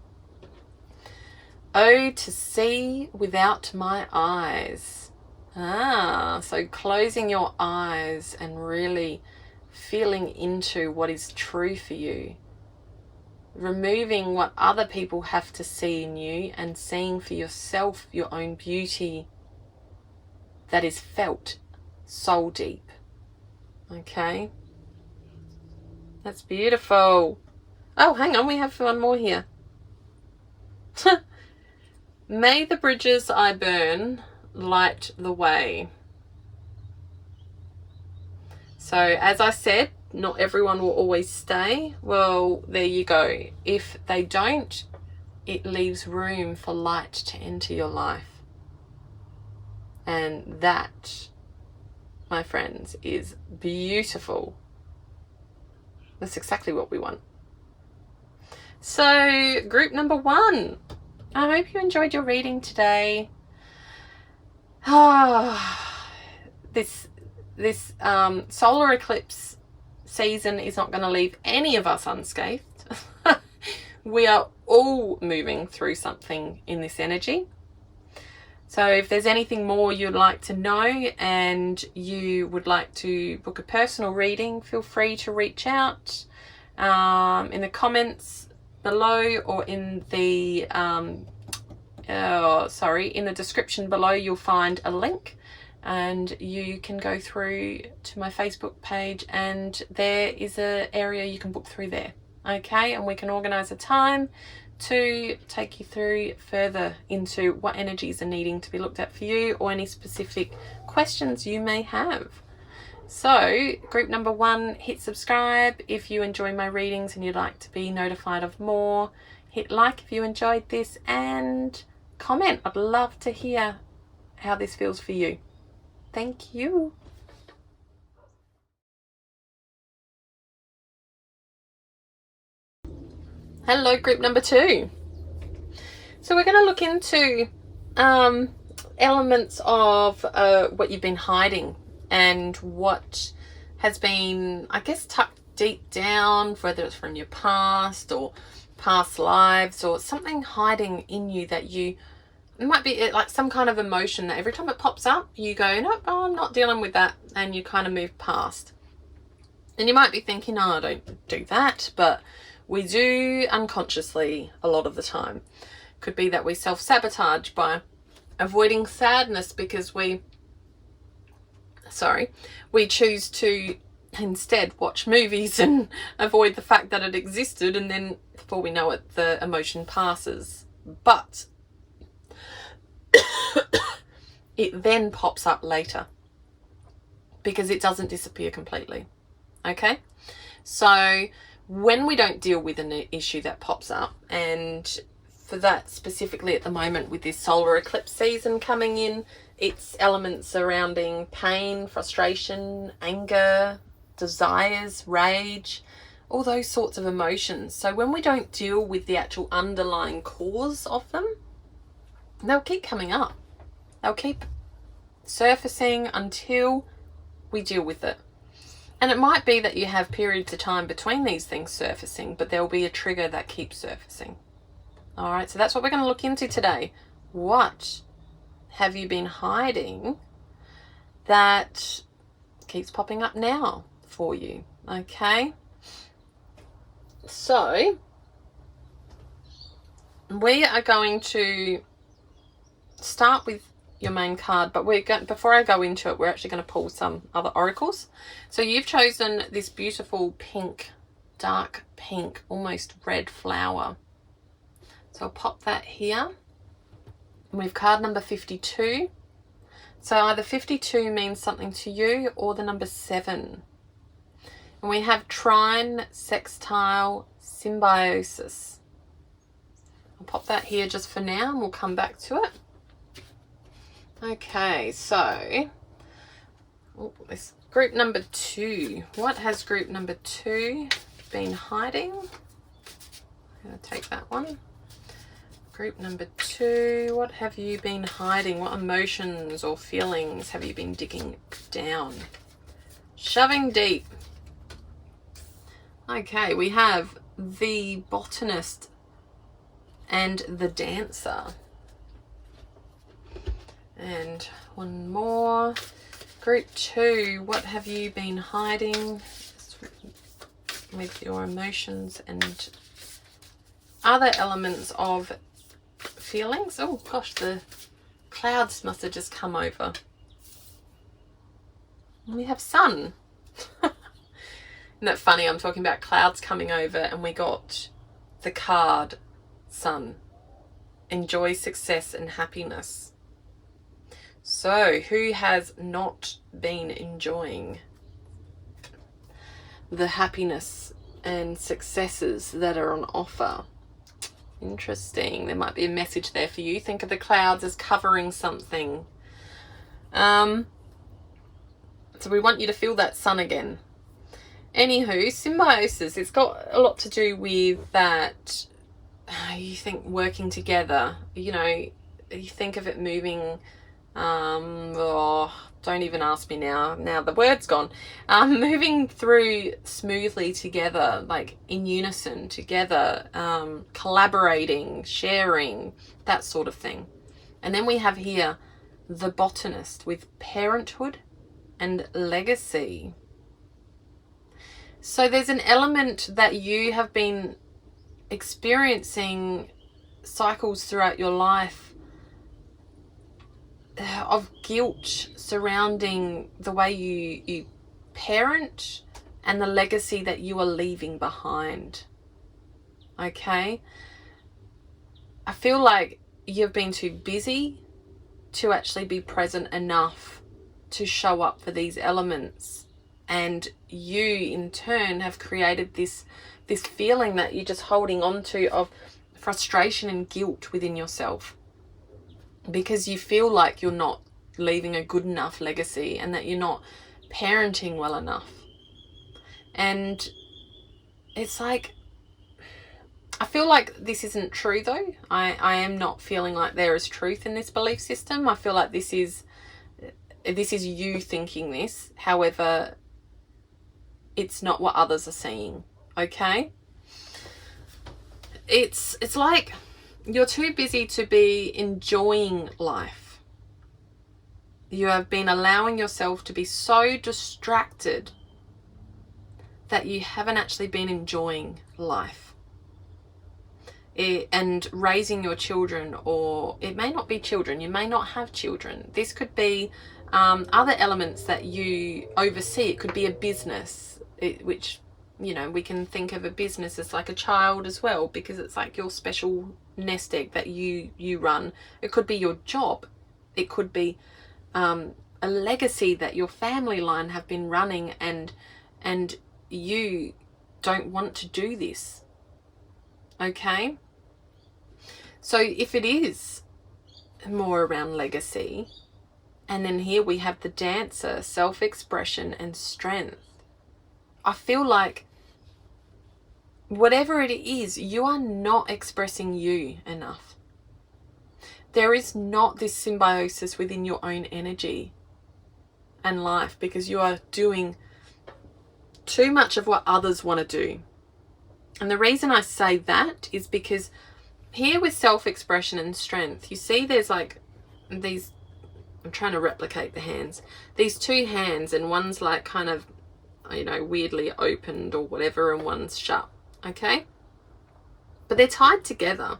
Oh, to see without my eyes. So closing your eyes and really feeling into what is true for you. Removing what other people have to see in you and seeing for yourself your own beauty that is felt soul deep. Okay? That's beautiful. Oh, hang on, we have one more here. May the bridges I burn light the way. So as I said, not everyone will always stay. Well, there you go. If they don't, it leaves room for light to enter your life. And that, my friends, is beautiful. That's exactly what we want. So, group number 1. I hope you enjoyed your reading today. This solar eclipse season is not going to leave any of us unscathed. We are all moving through something in this energy. So if there's anything more you'd like to know and you would like to book a personal reading, feel free to reach out in the comments below, or in the in the description below. You'll find a link and you can go through to my Facebook page, and there is an area you can book through there. Okay, and we can organize a time to take you through further into what energies are needing to be looked at for you, or any specific questions you may have. So group number 1, hit subscribe if you enjoy my readings and you'd like to be notified of more. Hit like if you enjoyed this, and comment. I'd love to hear how this feels for you. Thank you. Hello, group number 2. So we're going to look into elements of what you've been hiding, and what has been, I guess, tucked deep down, whether it's from your past or past lives, or something hiding in you that it might be like some kind of emotion that every time it pops up, you go, nope, I'm not dealing with that, and you kind of move past. And you might be thinking, oh, I don't do that, but we do unconsciously a lot of the time. Could be that we self-sabotage by avoiding sadness because we choose to instead watch movies and avoid the fact that it existed, and then before we know it, the emotion passes. But it then pops up later because it doesn't disappear completely. Okay? So when we don't deal with an issue that pops up, and for that specifically at the moment with this solar eclipse season coming in, it's elements surrounding pain, frustration, anger, desires, rage, all those sorts of emotions. So when we don't deal with the actual underlying cause of them, they'll keep coming up. They'll keep surfacing until we deal with it. And it might be that you have periods of time between these things surfacing, but there'll be a trigger that keeps surfacing. All right, so that's what we're going to look into today. What have you been hiding that keeps popping up now for you? Okay. So we are going to start with your main card, but before I go into it, we're actually going to pull some other oracles. So you've chosen this beautiful pink, dark pink, almost red flower. So I'll pop that here. And we have card number 52. So either 52 means something to you, or the number 7. And we have trine, sextile, symbiosis. I'll pop that here just for now, and we'll come back to it. Okay, so this group number 2. What has group number 2 been hiding? I'm going to take that one. Group number 2, what have you been hiding? What emotions or feelings have you been digging down? Shoving deep. Okay, we have the botanist and the dancer. And one more. Group 2, what have you been hiding with your emotions and other elements of feelings? Oh gosh, the clouds must have just come over. And we have sun. Isn't that funny? I'm talking about clouds coming over and we got the card sun. enjoy success and happiness. So who has not been enjoying the happiness and successes that are on offer? Interesting. There might be a message there for you. Think of the clouds as covering something. So we want you to feel that sun again. Anywho, symbiosis, it's got a lot to do with that. You think working together, you know, you think of it moving, don't even ask me now the word's gone, moving through smoothly together, like in unison together, collaborating, sharing, that sort of thing. And then we have here the botanist with parenthood and legacy. So there's an element that you have been experiencing cycles throughout your life of guilt surrounding the way you parent and the legacy that you are leaving behind. Okay? I feel like you've been too busy to actually be present enough to show up for these elements. And you, in turn, have created this feeling that you're just holding on to of frustration and guilt within yourself, because you feel like you're not leaving a good enough legacy and that you're not parenting well enough. And it's like, I feel like this isn't true though. I am not feeling like there is truth in this belief system. I feel like this is you thinking this. However, it's not what others are seeing. Okay? It's like you're too busy to be enjoying life. You have been allowing yourself to be so distracted that you haven't actually been enjoying life. And raising your children, or it may not be children, you may not have children. This could be other elements that you oversee. It could be a business, which, you know, we can think of a business as like a child as well, because it's like your special nest egg that you run. It could be your job. It could be a legacy that your family line have been running, and you don't want to do this. Okay? So if it is more around legacy, and then here we have the dancer, self-expression and strength, I feel like whatever it is, you are not expressing you enough. There is not this symbiosis within your own energy and life, because you are doing too much of what others want to do. And the reason I say that is because here with self-expression and strength, you see there's like these, I'm trying to replicate the hands, these two hands, and one's like kind of, you know, weirdly opened or whatever, and one's shut. Okay? But they're tied together.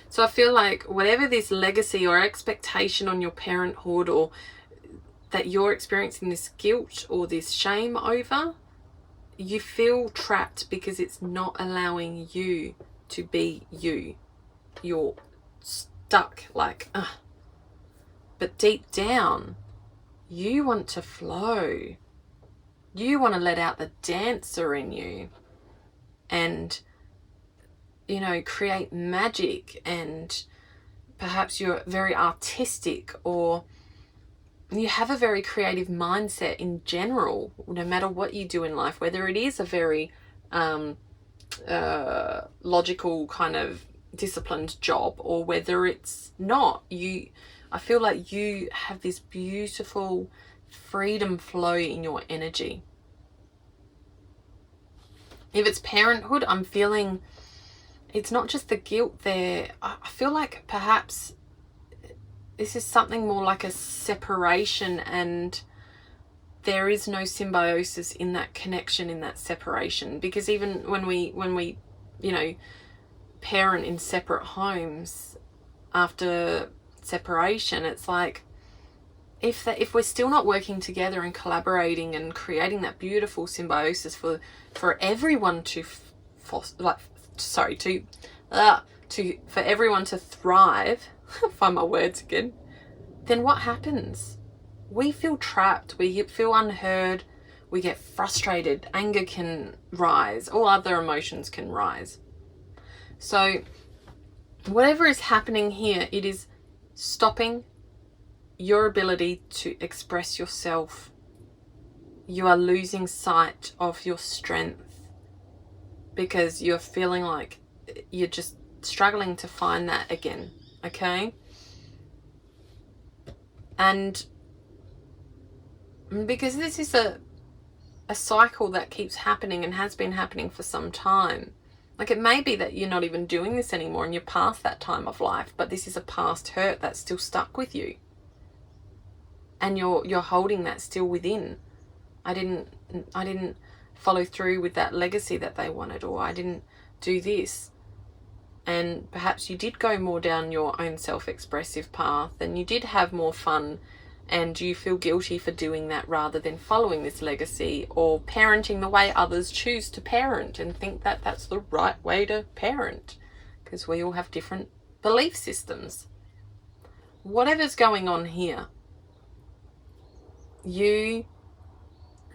So I feel like whatever this legacy or expectation on your parenthood, or that you're experiencing this guilt or this shame over, you feel trapped because it's not allowing you to be you. You're stuck, like, ugh. But deep down, you want to flow. You want to let out the dancer in you and, you know, create magic, and perhaps you're very artistic, or you have a very creative mindset in general, no matter what you do in life, whether it is a very logical kind of disciplined job, or whether it's not. I feel like you have this beautiful freedom flow in your energy. If it's parenthood, I'm feeling it's not just the guilt there. I feel like perhaps this is something more like a separation, and there is no symbiosis in that connection, in that separation. Because even when we you know, parent in separate homes after separation, it's like if we're still not working together and collaborating and creating that beautiful symbiosis for everyone to for everyone to thrive, find my words again, then what happens? We feel trapped, we feel unheard, we get frustrated, anger can rise, all other emotions can rise. So whatever is happening here, it is stopping your ability to express yourself. You are losing sight of your strength because you're feeling like you're just struggling to find that again, okay? And because this is a cycle that keeps happening and has been happening for some time. Like, it may be that you're not even doing this anymore and you're past that time of life, but this is a past hurt that's still stuck with you. And you're holding that still within. I didn't follow through with that legacy that they wanted, or I didn't do this. And perhaps you did go more down your own self-expressive path and you did have more fun, and you feel guilty for doing that rather than following this legacy or parenting the way others choose to parent and think that that's the right way to parent, because we all have different belief systems. Whatever's going on here, you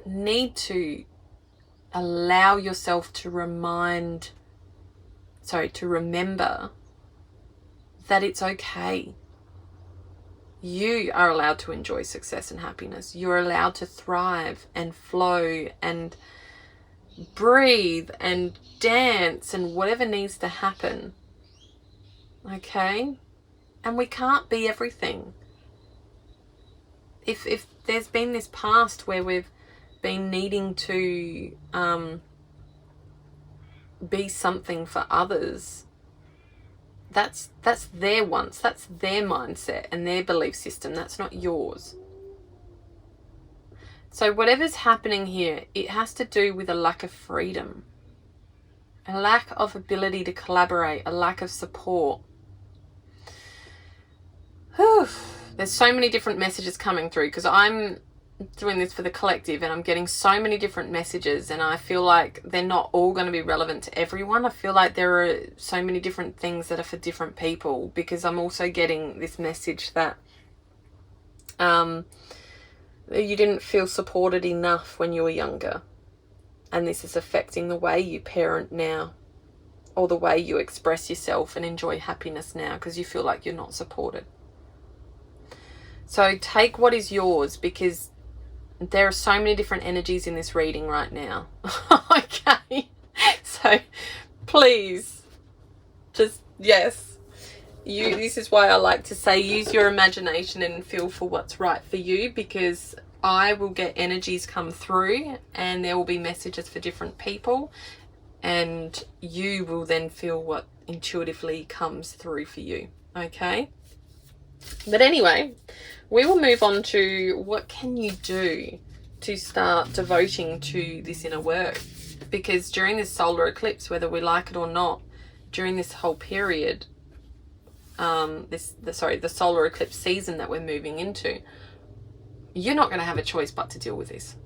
need to allow yourself to remember that it's okay. You are allowed to enjoy success and happiness. You're allowed to thrive and flow and breathe and dance and whatever needs to happen. Okay? And we can't be everything. If there's been this past where we've been needing to be something for others, that's their wants, that's their mindset and their belief system. That's not yours. So whatever's happening here, it has to do with a lack of freedom, a lack of ability to collaborate, a lack of support. Whew. There's so many different messages coming through because I'm doing this for the collective and I'm getting so many different messages, and I feel like they're not all going to be relevant to everyone. I feel like there are so many different things that are for different people, because I'm also getting this message that you didn't feel supported enough when you were younger, and this is affecting the way you parent now, or the way you express yourself and enjoy happiness now, because you feel like you're not supported. So take what is yours, because there are so many different energies in this reading right now. Okay. So please, just, yes. This is why I like to say use your imagination and feel for what's right for you, because I will get energies come through and there will be messages for different people, and you will then feel what intuitively comes through for you. Okay? But anyway, we will move on to what can you do to start devoting to this inner work. Because during this solar eclipse, whether we like it or not, during this whole period, the solar eclipse season that we're moving into, you're not going to have a choice but to deal with this.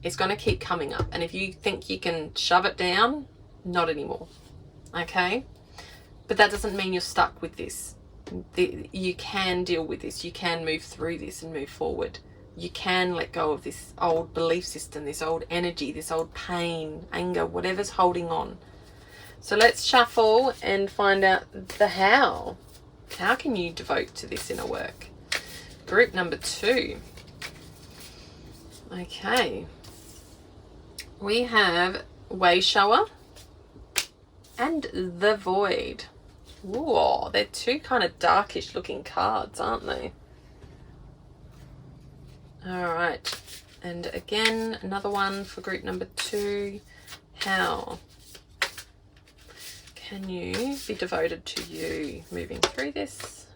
It's going to keep coming up. And if you think you can shove it down, not anymore. Okay? But that doesn't mean you're stuck with this. You can deal with this. You can move through this and move forward. You can let go of this old belief system, this old energy, this old pain, anger, whatever's holding on. So let's shuffle and find out the how. How can you devote to this inner work? Group number 2. Okay. We have Way Shower and the Void. Ooh, they're two kind of darkish looking cards, aren't they? All right. And again, another one for group number 2. How can you be devoted to you moving through this?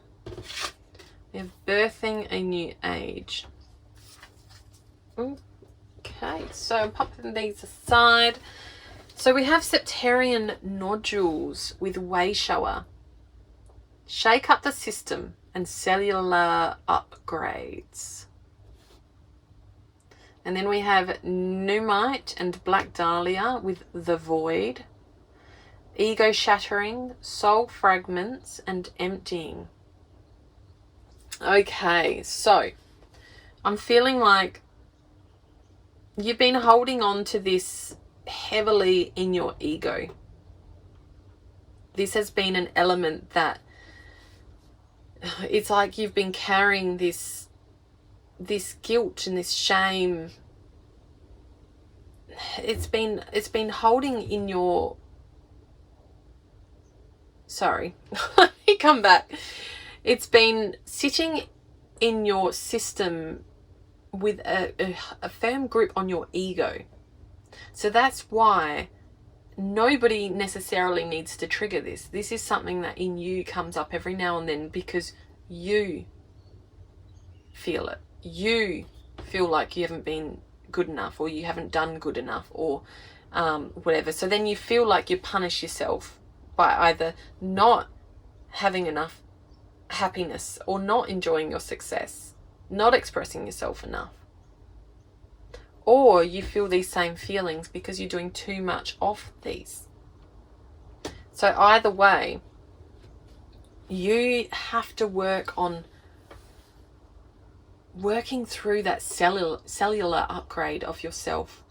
We have birthing a new age. Okay, so popping these aside. So we have Septarian nodules with Way Shower. Shake up the system and cellular upgrades. And then we have Numite and Black Dahlia with the Void. ego shattering, soul fragments, and emptying. Okay, so I'm feeling like you've been holding on to this heavily in your ego. This has been an element that it's like you've been carrying this guilt and this shame. It's been holding in your, sorry, let me come back. It's been sitting in your system with a firm grip on your ego. So that's why nobody necessarily needs to trigger this. This is something that in you comes up every now and then because you feel it. You feel like you haven't been good enough, or you haven't done good enough, or whatever. So then you feel like you punish yourself by either not having enough happiness, or not enjoying your success, not expressing yourself enough. Or you feel these same feelings because you're doing too much of these. So either way, you have to work on working through that cellular upgrade of yourself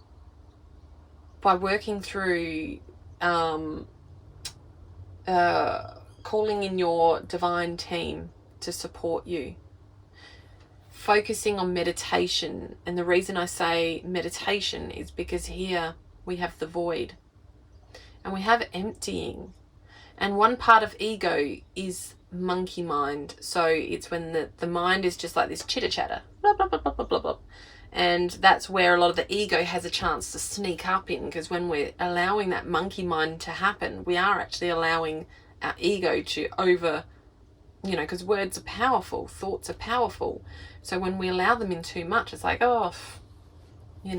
by working through calling in your divine team to support you, focusing on meditation. And the reason I say meditation is because here we have the void and we have emptying, and one part of ego is monkey mind. So it's when the mind is just like this chitter chatter, blah, blah, blah, blah, blah, blah, blah. And that's where a lot of the ego has a chance to sneak up in, because when we're allowing that monkey mind to happen, we are actually allowing our ego to because words are powerful, thoughts are powerful. So when we allow them in too much, it's like, we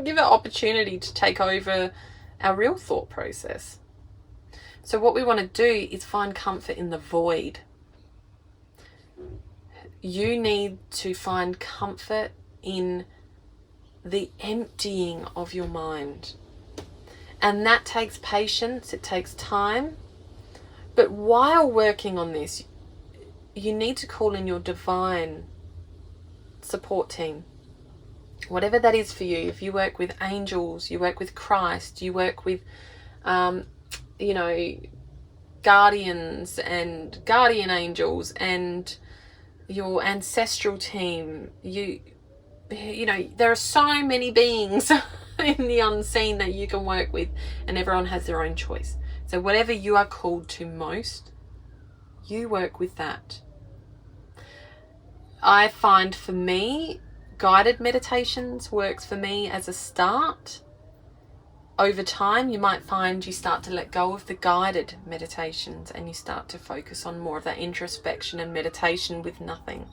give it opportunity to take over our real thought process. So what we want to do is find comfort in the void. You need to find comfort in the emptying of your mind. And that takes patience, it takes time. But while working on this, you need to call in your divine support team. Whatever that is for you. If you work with angels, you work with Christ, you work with, guardians and guardian angels and your ancestral team. There are so many beings in the unseen that you can work with, and everyone has their own choice. So whatever you are called to most, you work with that. I find for me, guided meditations works for me as a start. Over time, you might find you start to let go of the guided meditations and you start to focus on more of that introspection and meditation with nothing.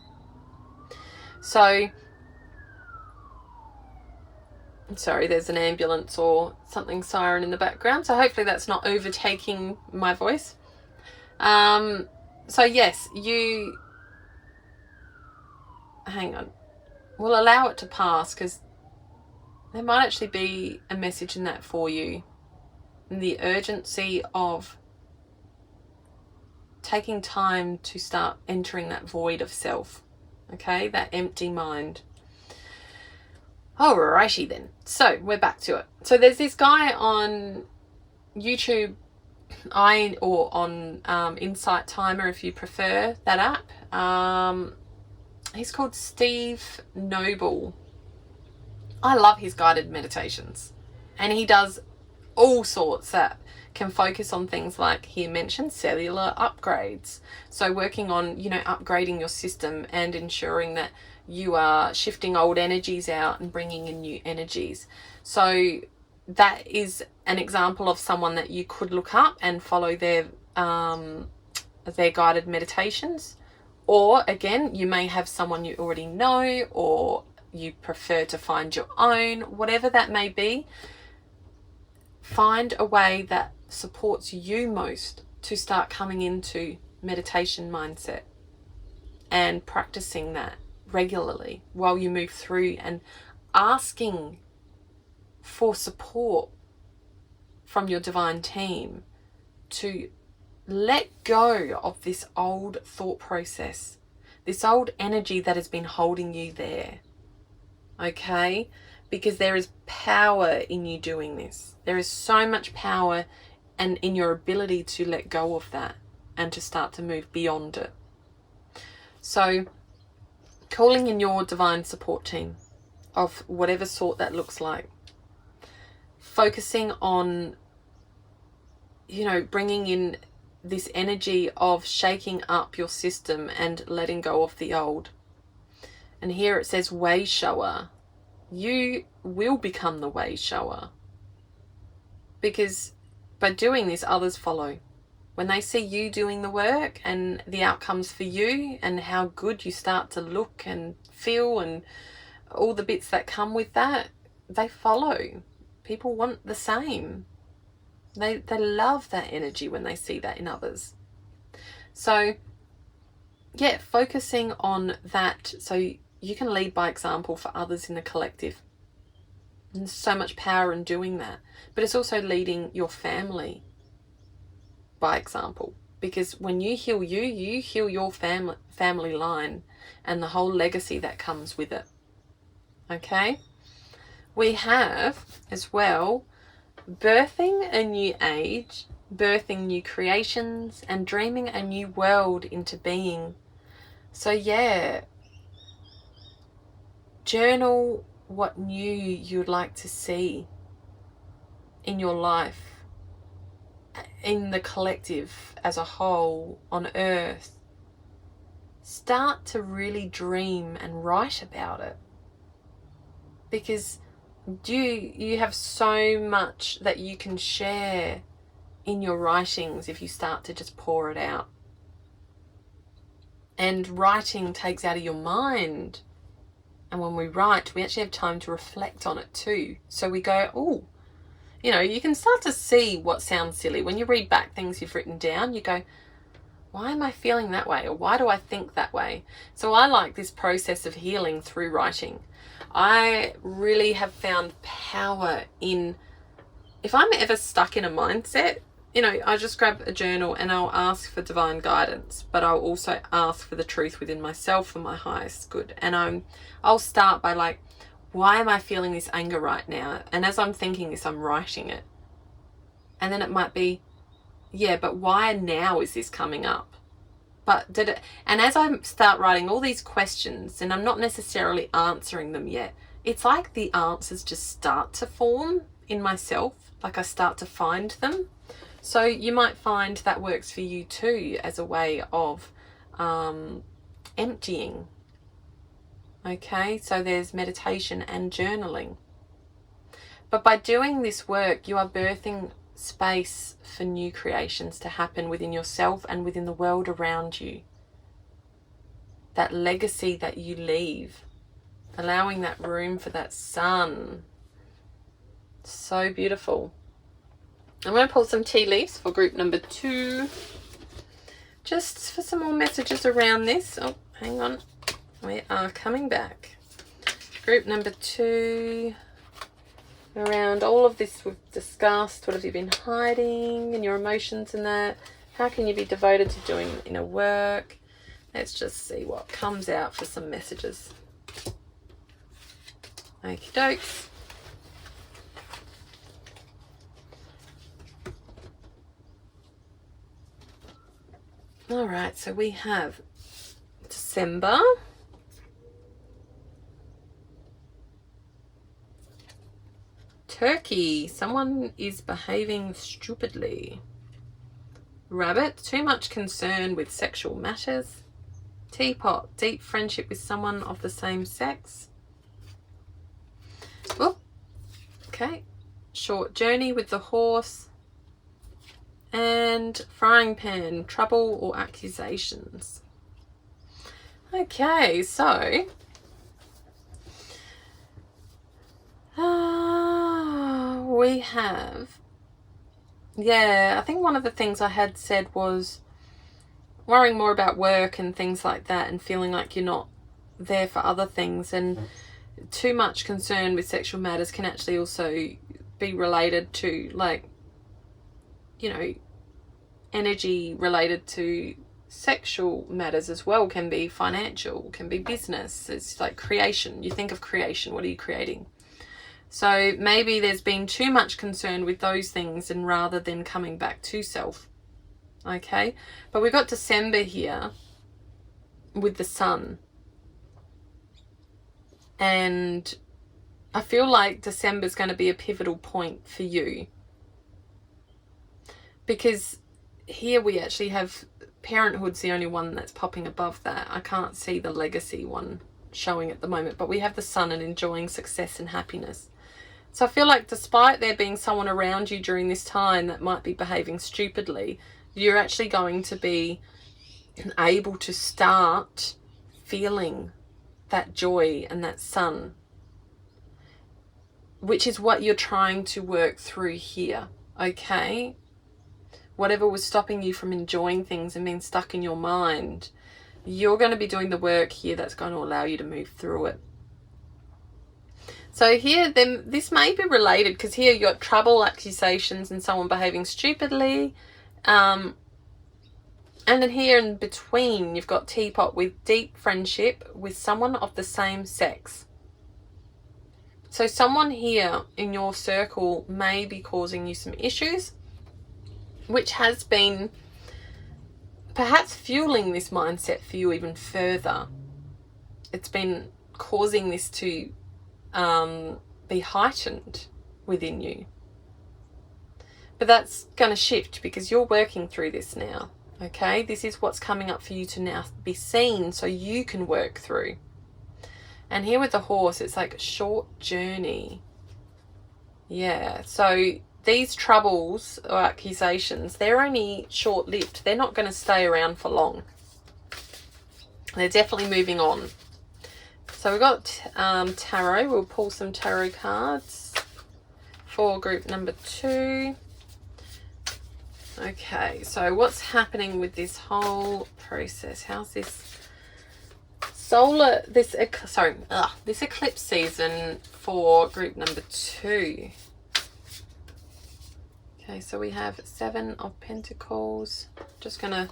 So, sorry, there's an ambulance or something siren in the background, so hopefully that's not overtaking my voice. So yes, hang on, we'll allow it to pass, because there might actually be a message in that for you. And the urgency of taking time to start entering that void of self. Okay, that empty mind. Alrighty then. So we're back to it. So there's this guy on YouTube, or on Insight Timer if you prefer that app. He's called Steve Noble. I love his guided meditations, and he does all sorts that can focus on things like, he mentioned cellular upgrades. So working on, upgrading your system and ensuring that you are shifting old energies out and bringing in new energies. So that is an example of someone that you could look up and follow their guided meditations. Or again, you may have someone you already know, or you prefer to find your own, whatever that may be. Find a way that supports you most to start coming into meditation mindset and practicing that regularly while you move through, and asking for support from your divine team to let go of this old thought process, this old energy that has been holding you there. Okay? Because there is power in you doing this. There is so much power and in your ability to let go of that and to start to move beyond it. So, calling in your divine support team of whatever sort that looks like. Focusing on, you know, bringing in this energy of shaking up your system and letting go of the old. And here it says way shower. You will become the way shower. Because by doing this, others follow. When they see you doing the work and the outcomes for you and how good you start to look and feel and all the bits that come with that, they follow. People want the same. They love that energy when they see that in others. So, yeah, focusing on that so you can lead by example for others in the collective. And there's so much power in doing that. But it's also leading your family by example. Because when you heal you heal your family line and the whole legacy that comes with it. Okay? We have, as well, birthing a new age, birthing new creations, and dreaming a new world into being. So yeah, journal what new you'd like to see in your life, in the collective as a whole, on earth. Start to really dream and write about it. Because you have so much that you can share in your writings if you start to just pour it out. And writing takes out of your mind. And when we write, we actually have time to reflect on it too. So we go, oh, you know, you can start to see what sounds silly. When you read back things you've written down, you go, why am I feeling that way? Or why do I think that way? So I like this process of healing through writing. I really have found power in, if I'm ever stuck in a mindset, you know, I just grab a journal and I'll ask for divine guidance, but I'll also ask for the truth within myself for my highest good. And I'll start by like, why am I feeling this anger right now? And as I'm thinking this, I'm writing it. And then it might be, yeah, but why now is this coming up? But did it? And as I start writing all these questions, and I'm not necessarily answering them yet, it's like the answers just start to form in myself, like I start to find them. So you might find that works for you too as a way of emptying. Okay, so there's meditation and journaling. But by doing this work, you are birthing space for new creations to happen within yourself and within the world around you. That legacy that you leave, allowing that room for that sun. So beautiful. I'm going to pull some tea leaves for group number 2. Just for some more messages around this. Oh, hang on. We are coming back. Group number 2. Around all of this we've discussed. What have you been hiding and your emotions in that? How can you be devoted to doing inner work? Let's just see what comes out for some messages. Okie dokes. Alright, so we have December. Turkey, someone is behaving stupidly. Rabbit, too much concern with sexual matters. Teapot, deep friendship with someone of the same sex. Oh, okay. Short journey with the horse. And frying pan, trouble or accusations. Okay, so we have, yeah, I think one of the things I had said was worrying more about work and things like that and feeling like you're not there for other things, and too much concern with sexual matters can actually also be related to like you know, energy related to sexual matters as well, can be financial, can be business. It's like creation. You think of creation, what are you creating? So maybe there's been too much concern with those things, and rather than coming back to self. Okay, but we've got December here with the sun, and I feel like December is going to be a pivotal point for you, because here we actually have parenthood's the only one that's popping above that. I can't see the legacy one showing at the moment, but we have the sun and enjoying success and happiness. So I feel like despite there being someone around you during this time that might be behaving stupidly, you're actually going to be able to start feeling that joy and that sun, which is what you're trying to work through here, okay? Whatever was stopping you from enjoying things and being stuck in your mind, you're going to be doing the work here that's going to allow you to move through it. So here, then, this may be related, because here you got trouble, accusations, and someone behaving stupidly. And then here in between, you've got teapot with deep friendship with someone of the same sex. So someone here in your circle may be causing you some issues, which has been perhaps fueling this mindset for you even further. It's been causing this to be heightened within you. But that's going to shift because you're working through this now. Okay, this is what's coming up for you to now be seen so you can work through. And here with the horse, it's like a short journey. Yeah, so these troubles or accusations, they're only short-lived. They're not going to stay around for long. They're definitely moving on. So we've got tarot. We'll pull some tarot cards for group number 2. Okay, so what's happening with this whole process? How's this this eclipse season for group number 2? Okay, so we have 7 of Pentacles. Just gonna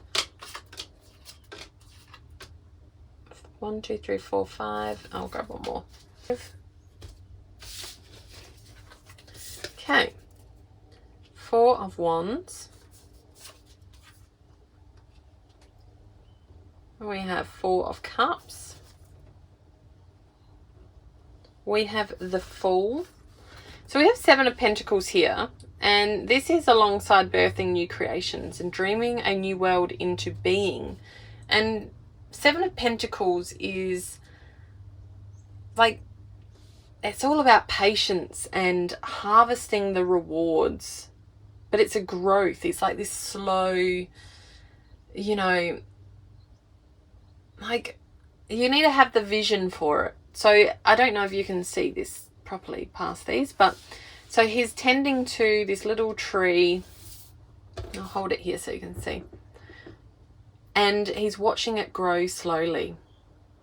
1, 2, 3, 4, 5. I'll grab one more. Okay, 4 of Wands. We have 4 of Cups. We have the Fool. So we have 7 of Pentacles here. And this is alongside birthing new creations and dreaming a new world into being. And 7 of Pentacles is like, it's all about patience and harvesting the rewards. But it's a growth. It's like this slow, you know, like you need to have the vision for it. So I don't know if you can see this properly past these, but so he's tending to this little tree. I'll hold it here so you can see. And he's watching it grow slowly,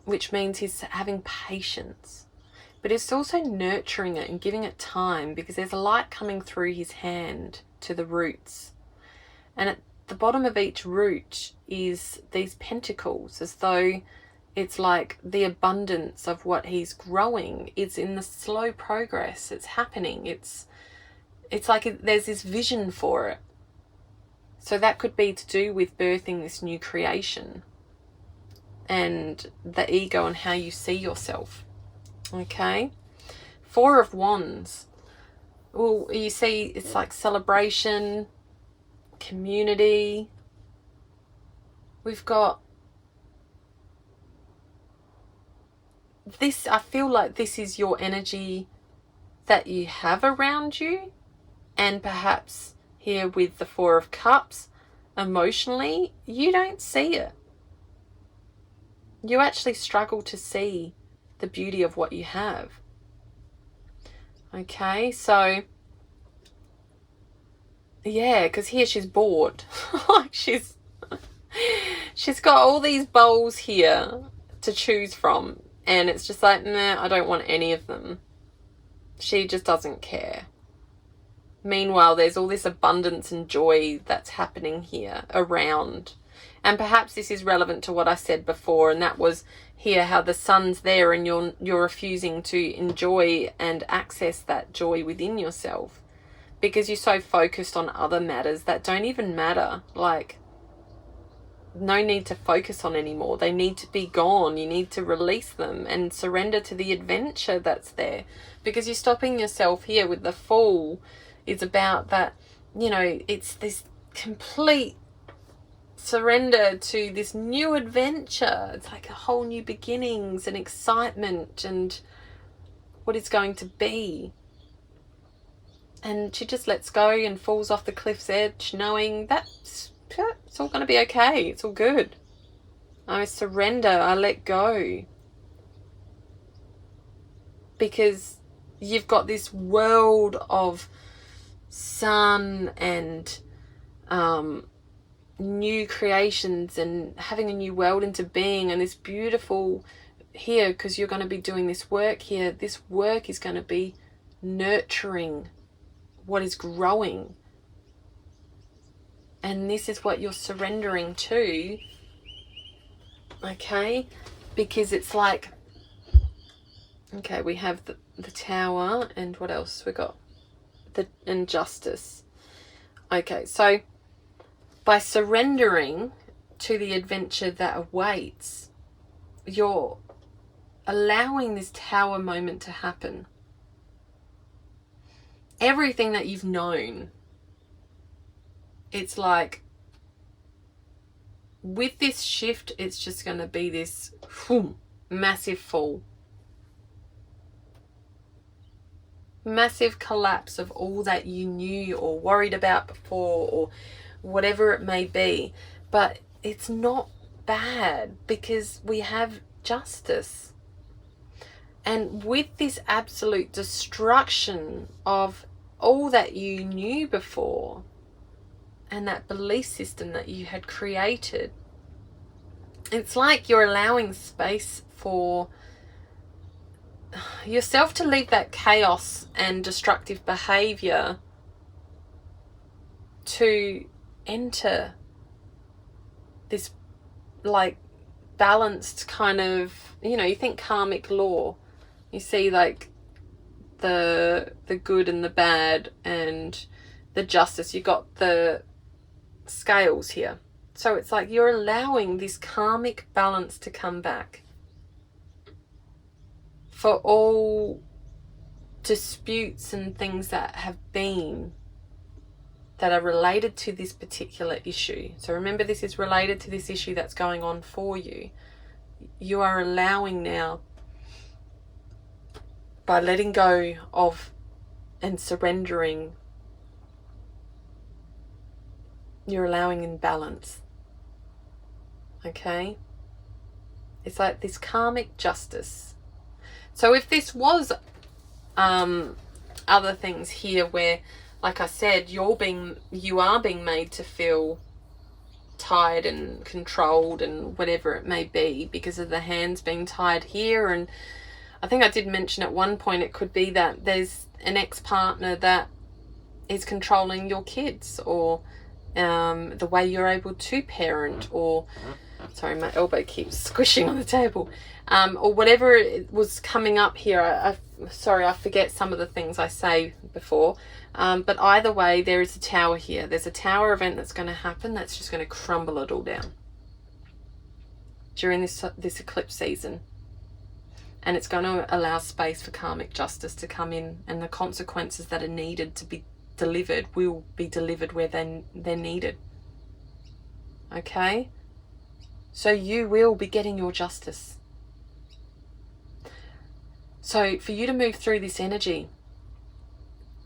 which means he's having patience. But he's also nurturing it and giving it time, because there's a light coming through his hand to the roots. And at the bottom of each root is these pentacles, as though it's like the abundance of what he's growing. It's in the slow progress. It's happening. It's like there's this vision for it. So that could be to do with birthing this new creation and the ego and how you see yourself. Okay. 4 of Wands. Well, you see it's like celebration, community. We've got this. I feel like this is your energy that you have around you. And perhaps here with the 4 of Cups, emotionally, you don't see it. You actually struggle to see the beauty of what you have. Okay, so yeah, because here she's bored. Like she's got all these bowls here to choose from, and it's just like, nah, I don't want any of them. She just doesn't care. Meanwhile, there's all this abundance and joy that's happening here around. And perhaps this is relevant to what I said before, and that was here how the sun's there and you're refusing to enjoy and access that joy within yourself because you're so focused on other matters that don't even matter. Like, no need to focus on anymore. They need to be gone. You need to release them and surrender to the adventure that's there, because you're stopping yourself here with the Fool. It's about that, you know, it's this complete surrender to this new adventure. It's like a whole new beginnings and excitement and what it's going to be. And she just lets go and falls off the cliff's edge, knowing that it's all going to be okay. It's all good. I surrender. I let go. Because you've got this world of sun and new creations and having a new world into being, and this beautiful here, because you're going to be doing this work here. This work is going to be nurturing what is growing, and this is what you're surrendering to, okay? Because it's like, okay, we have the Tower, and what else we got? The Injustice. Okay, so by surrendering to the adventure that awaits, you're allowing this Tower moment to happen. Everything that you've known, it's like, with this shift, it's just going to be this massive fall. Massive collapse of all that you knew or worried about before, or whatever it may be. But it's not bad, because we have justice. And with this absolute destruction of all that you knew before and that belief system that you had created, it's like you're allowing space for yourself to leave that chaos and destructive behavior to enter this like balanced kind of, you know, you think karmic law, you see like the good and the bad and the justice. You got the scales here. So it's like you're allowing this karmic balance to come back for all disputes and things that have been, that are related to this particular issue. So remember, this is related to this issue that's going on for you. You are allowing now, by letting go of and surrendering, you're allowing in balance. Okay? It's like this karmic justice. So if this was other things here where, like I said, you are being made to feel tied and controlled and whatever it may be because of the hands being tied here. And I think I did mention at one point it could be that there's an ex-partner that is controlling your kids, or the way you're able to parent, or sorry, my elbow keeps squishing on the table, or whatever it was coming up here. Sorry, I forget some of the things I say before. But either way, there is a Tower here. There's a Tower event that's going to happen that's just going to crumble it all down during this eclipse season. And it's going to allow space for karmic justice to come in, and the consequences that are needed to be delivered will be delivered where they're needed. Okay? So you will be getting your justice. So for you to move through this energy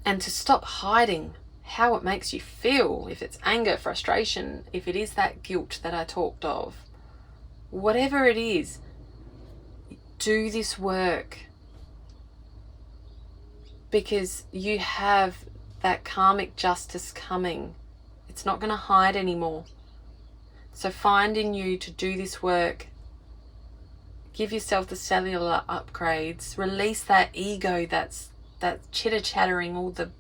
and to stop hiding how it makes you feel, if it's anger, frustration, if it is that guilt that I talked of, whatever it is, do this work, because you have that karmic justice coming. It's not going to hide anymore. So find in you to do this work. Give yourself the cellular upgrades. Release that ego that's chitter-chattering all the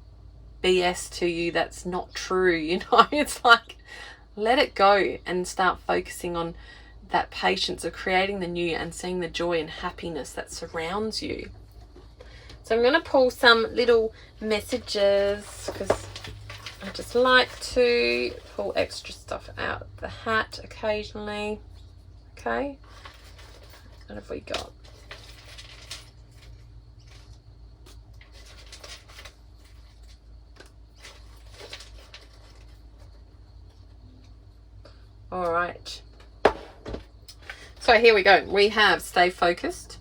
BS to you that's not true, you know. It's like, let it go and start focusing on that patience of creating the new and seeing the joy and happiness that surrounds you. So I'm going to pull some little messages because I just like to pull extra stuff out of the hat occasionally. Okay, what have we got? All right. So here we go. We have stay focused.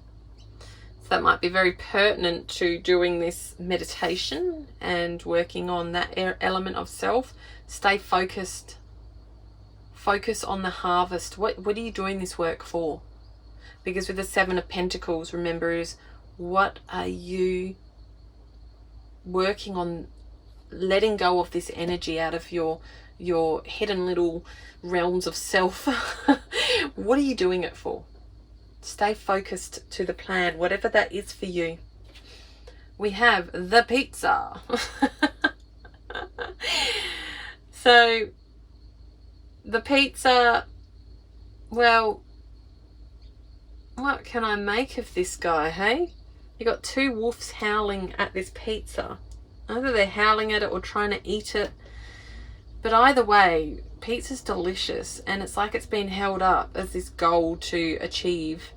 So that might be very pertinent to doing this meditation and working on that element of self. Stay focused. Focus on the harvest. What are you doing this work for? Because with the Seven of Pentacles, remember, is what are you working on, letting go of this energy out of your hidden little realms of self. What are you doing it for? Stay focused to the plan, whatever that is for you. We have the pizza. So the pizza, well, what can I make of this guy, hey? You got two wolves howling at this pizza. Either they're howling at it or trying to eat it. But either way, pizza's delicious, and it's like it's been held up as this goal to achieve.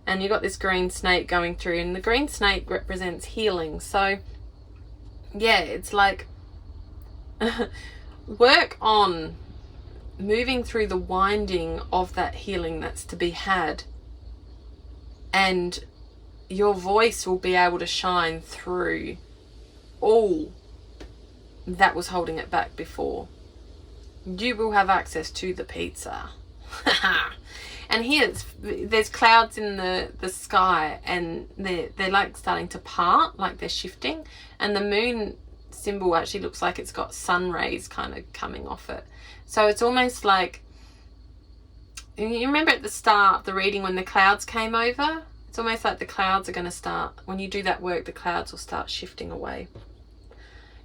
And you got this green snake going through, and the green snake represents healing. So yeah, it's like work on moving through the winding of that healing that's to be had, and your voice will be able to shine through all that was holding it back before. You will have access to the pizza. And here there's clouds in the sky, and they're like starting to part, like they're shifting, and the moon symbol actually looks like it's got sun rays kind of coming off it. So it's almost like, you remember at the start of the reading when the clouds came over? It's almost like the clouds are going to start, when you do that work, the clouds will start shifting away.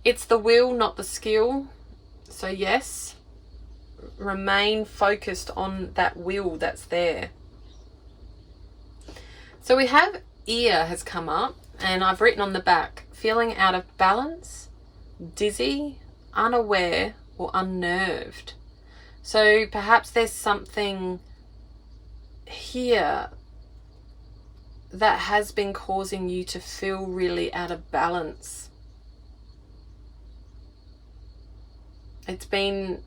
It's the will, not the skill. So yes, remain focused on that will that's there. So we have ear has come up, and I've written on the back, feeling out of balance, dizzy, unaware, or unnerved. So perhaps there's something here that has been causing you to feel really out of balance. It's been,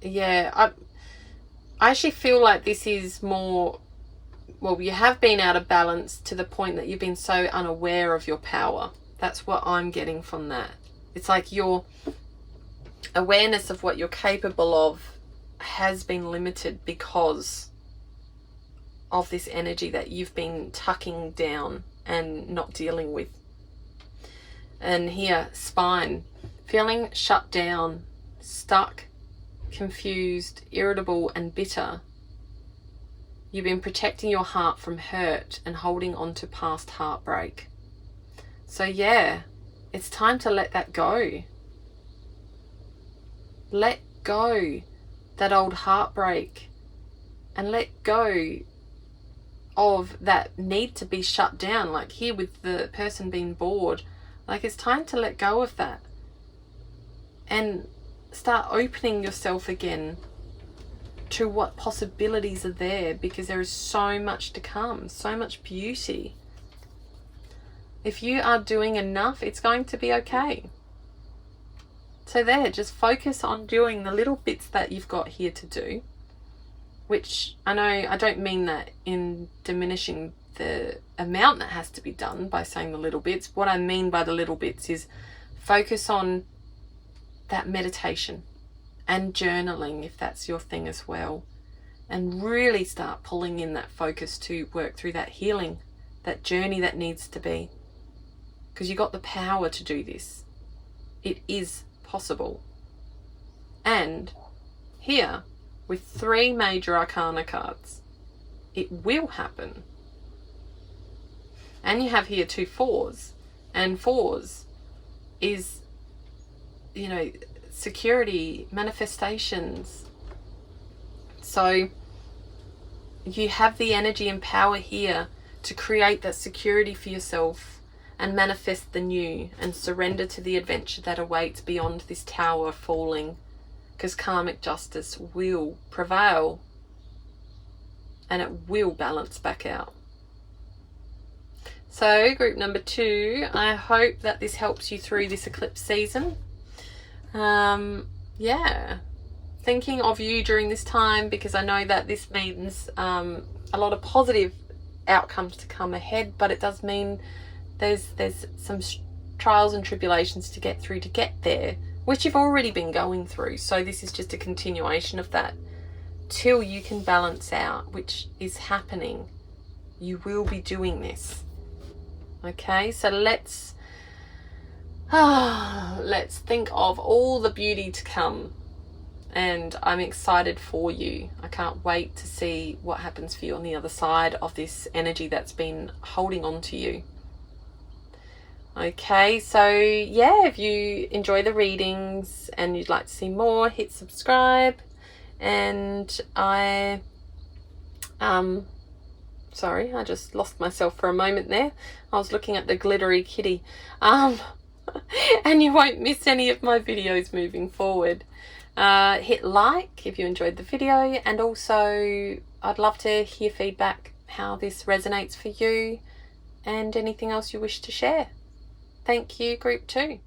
yeah, I actually feel like this is more, well, you have been out of balance to the point that you've been so unaware of your power. That's what I'm getting from that. It's like your awareness of what you're capable of has been limited because of this energy that you've been tucking down and not dealing with. And here, spine, feeling shut down, stuck, confused, irritable, and bitter. You've been protecting your heart from hurt and holding on to past heartbreak. So yeah, it's time to let that go. Let go that old heartbreak, and let go of that need to be shut down, like here with the person being bored. Like, it's time to let go of that and start opening yourself again to what possibilities are there, because there is so much to come, so much beauty. If you are doing enough, it's going to be okay. So there, just focus on doing the little bits that you've got here to do, which I know I don't mean that in diminishing the amount that has to be done by saying the little bits. What I mean by the little bits is focus on that meditation and journaling, if that's your thing as well, and really start pulling in that focus to work through that healing, that journey that needs to be, because you got the power to do this. It is possible. And here, with 3 major arcana cards, it will happen. And you have here 2 4s, and 4s, is, you know, security, manifestations. So you have the energy and power here to create that security for yourself and manifest the new and surrender to the adventure that awaits beyond this tower falling, because karmic justice will prevail and it will balance back out. So group number 2, I hope that this helps you through this eclipse season. Yeah, thinking of you during this time, because I know that this means a lot of positive outcomes to come ahead, but it does mean there's some trials and tribulations to get through to get there, which you've already been going through. So this is just a continuation of that till you can balance out, which is happening. You will be doing this. Okay, so let's think of all the beauty to come. And I'm excited for you. I can't wait to see what happens for you on the other side of this energy that's been holding on to you. Okay, so yeah, if you enjoy the readings and you'd like to see more, hit subscribe. And sorry, I just lost myself for a moment there. I was looking at the glittery kitty. And you won't miss any of my videos moving forward. Hit like if you enjoyed the video, and also I'd love to hear feedback, how this resonates for you, and anything else you wish to share. Thank you, group 2.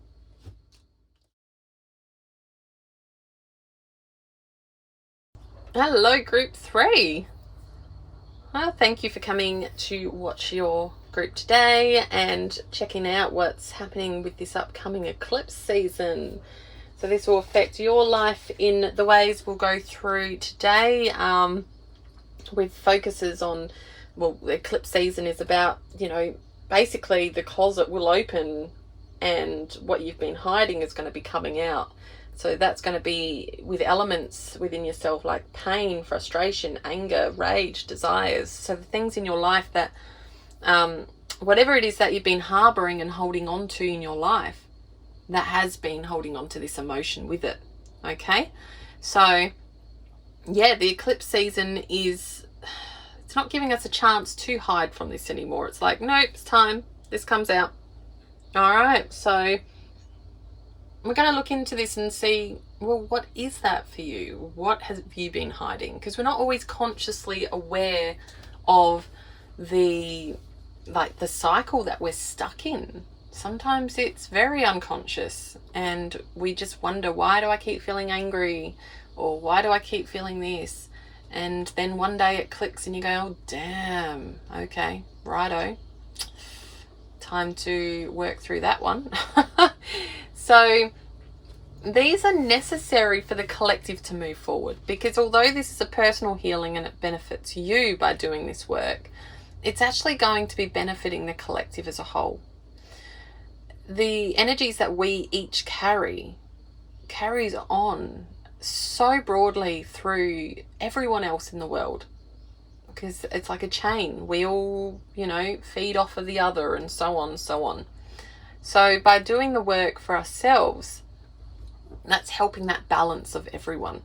Hello, group 3. Thank you for coming to watch your group today and checking out what's happening with this upcoming eclipse season. So this will affect your life in the ways we'll go through today, with focuses on, well, the eclipse season is about, you know, basically the closet will open and what you've been hiding is going to be coming out. So that's going to be with elements within yourself like pain, frustration, anger, rage, desires. So the things in your life that, whatever it is that you've been harboring and holding on to in your life, that has been holding on to this emotion with it. Okay, so yeah, the eclipse season is, it's not giving us a chance to hide from this anymore. It's like, nope, it's time, this comes out. All right, so we're going to look into this and see, well, what is that for you? What have you been hiding? Because we're not always consciously aware of the cycle that we're stuck in. Sometimes it's very unconscious and we just wonder, why do I keep feeling angry? Or why do I keep feeling this? And then one day it clicks and you go, oh, damn, okay, righto. Time to work through that one. So these are necessary for the collective to move forward, because although this is a personal healing and it benefits you by doing this work, it's actually going to be benefiting the collective as a whole. The energies that we each carries on so broadly through everyone else in the world, because it's like a chain. We all, you know, feed off of the other, and so on and so on. So by doing the work for ourselves, that's helping that balance of everyone.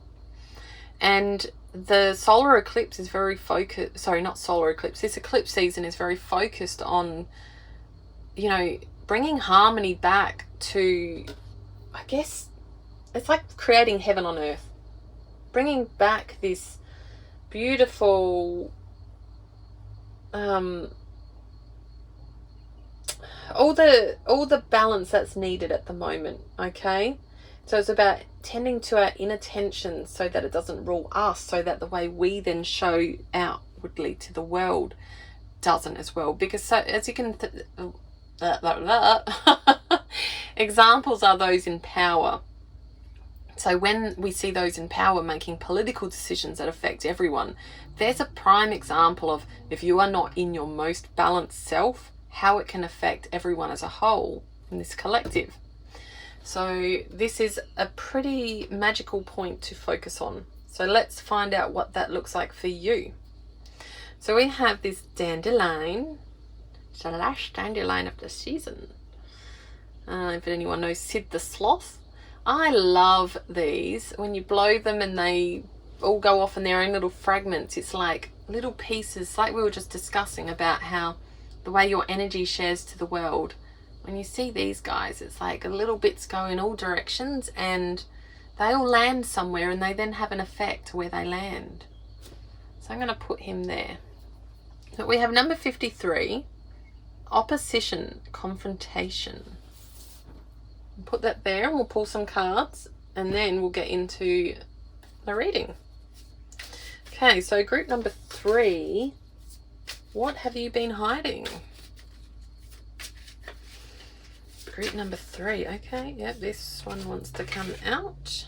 And the solar eclipse is very focused, sorry, not solar eclipse, this eclipse season is very focused on, you know, bringing harmony back to, I guess, it's like creating heaven on earth. Bringing back this beautiful, all the balance that's needed at the moment, okay? So it's about tending to our inner tension so that it doesn't rule us, so that the way we then show outwardly to the world doesn't as well. Because so, as you can, examples are those in power. So when we see those in power making political decisions that affect everyone, there's a prime example of, if you are not in your most balanced self, how it can affect everyone as a whole in this collective. So this is a pretty magical point to focus on. So let's find out what that looks like for you. So we have this dandelion. It's the last dandelion of the season. If anyone knows Sid the Sloth. I love these. When you blow them and they all go off in their own little fragments, it's like little pieces, like we were just discussing about how the way your energy shares to the world. When you see these guys, it's like little bits go in all directions and they all land somewhere and they then have an effect where they land. So I'm going to put him there. But we have number 53, opposition, confrontation. Put that there and we'll pull some cards and then we'll get into the reading. Okay, so group number 3, what have you been hiding? Group number 3, okay, yep, this one wants to come out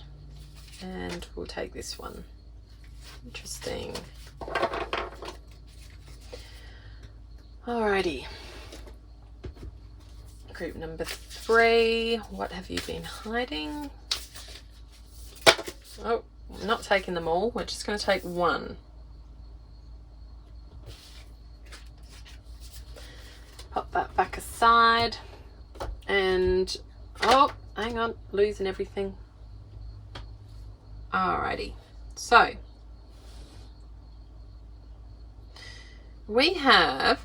and we'll take this one. Interesting. Alrighty. Group number 3, what have you been hiding? Oh, I'm not taking them all, we're just going to take one. Pop that back aside. And, oh, hang on, losing everything. Alrighty, so we have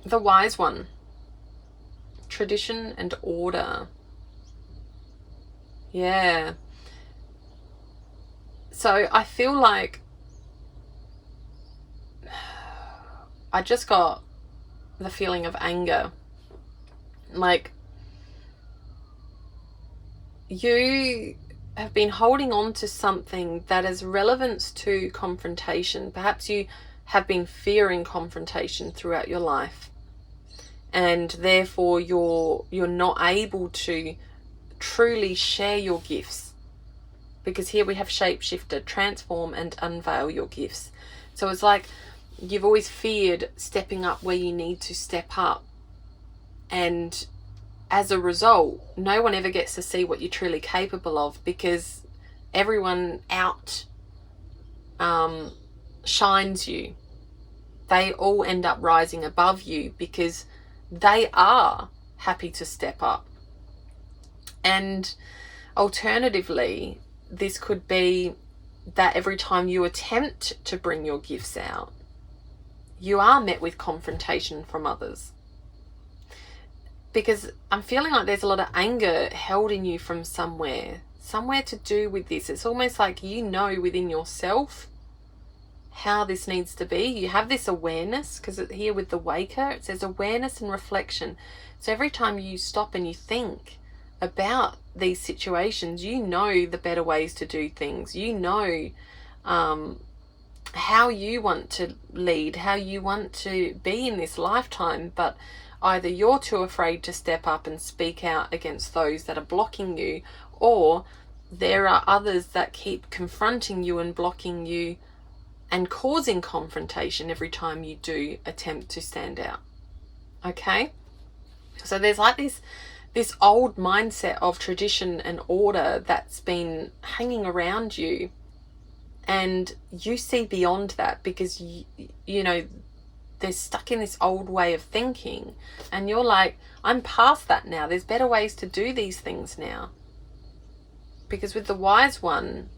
the wise one. Tradition and order. Yeah. So I feel like I just got the feeling of anger. Like you have been holding on to something that is relevance to confrontation. Perhaps you have been fearing confrontation throughout your life. And therefore you're not able to truly share your gifts. Because here we have shapeshifter, transform and unveil your gifts. So it's like you've always feared stepping up where you need to step up. And as a result, no one ever gets to see what you're truly capable of because everyone out shines you. They all end up rising above you because they are happy to step up. And alternatively, this could be that every time you attempt to bring your gifts out, you are met with confrontation from others. Because I'm feeling like there's a lot of anger held in you from somewhere to do with this. It's almost like you know within yourself how this needs to be. You have this awareness, because here with the waker, it says awareness and reflection. So every time you stop and you think about these situations, you know the better ways to do things. You know how you want to lead, how you want to be in this lifetime, but either you're too afraid to step up and speak out against those that are blocking you, or there are others that keep confronting you and blocking you and causing confrontation every time you do attempt to stand out. Okay? So there's like this old mindset of tradition and order that's been hanging around you, and you see beyond that because you know they're stuck in this old way of thinking, and you're like, I'm past that now. There's better ways to do these things now. Because with the wise one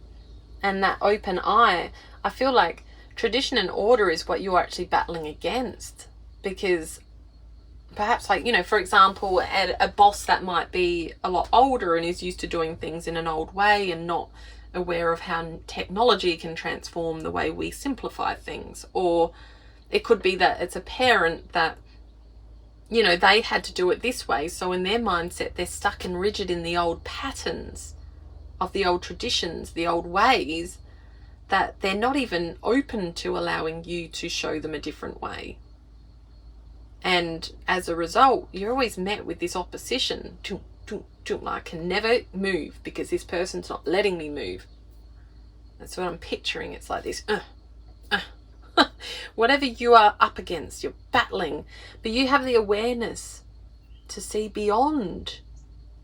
and that open eye, I feel like tradition and order is what you're actually battling against. Because perhaps, like, you know, for example, a boss that might be a lot older and is used to doing things in an old way and not aware of how technology can transform the way we simplify things. Or it could be that it's a parent that, you know, they had to do it this way. So in their mindset, they're stuck and rigid in the old patterns of the old traditions, the old ways, that they're not even open to allowing you to show them a different way. And as a result, you're always met with this opposition. I can never move because this person's not letting me move. That's what I'm picturing. It's like this, whatever you are up against, you're battling, but you have the awareness to see beyond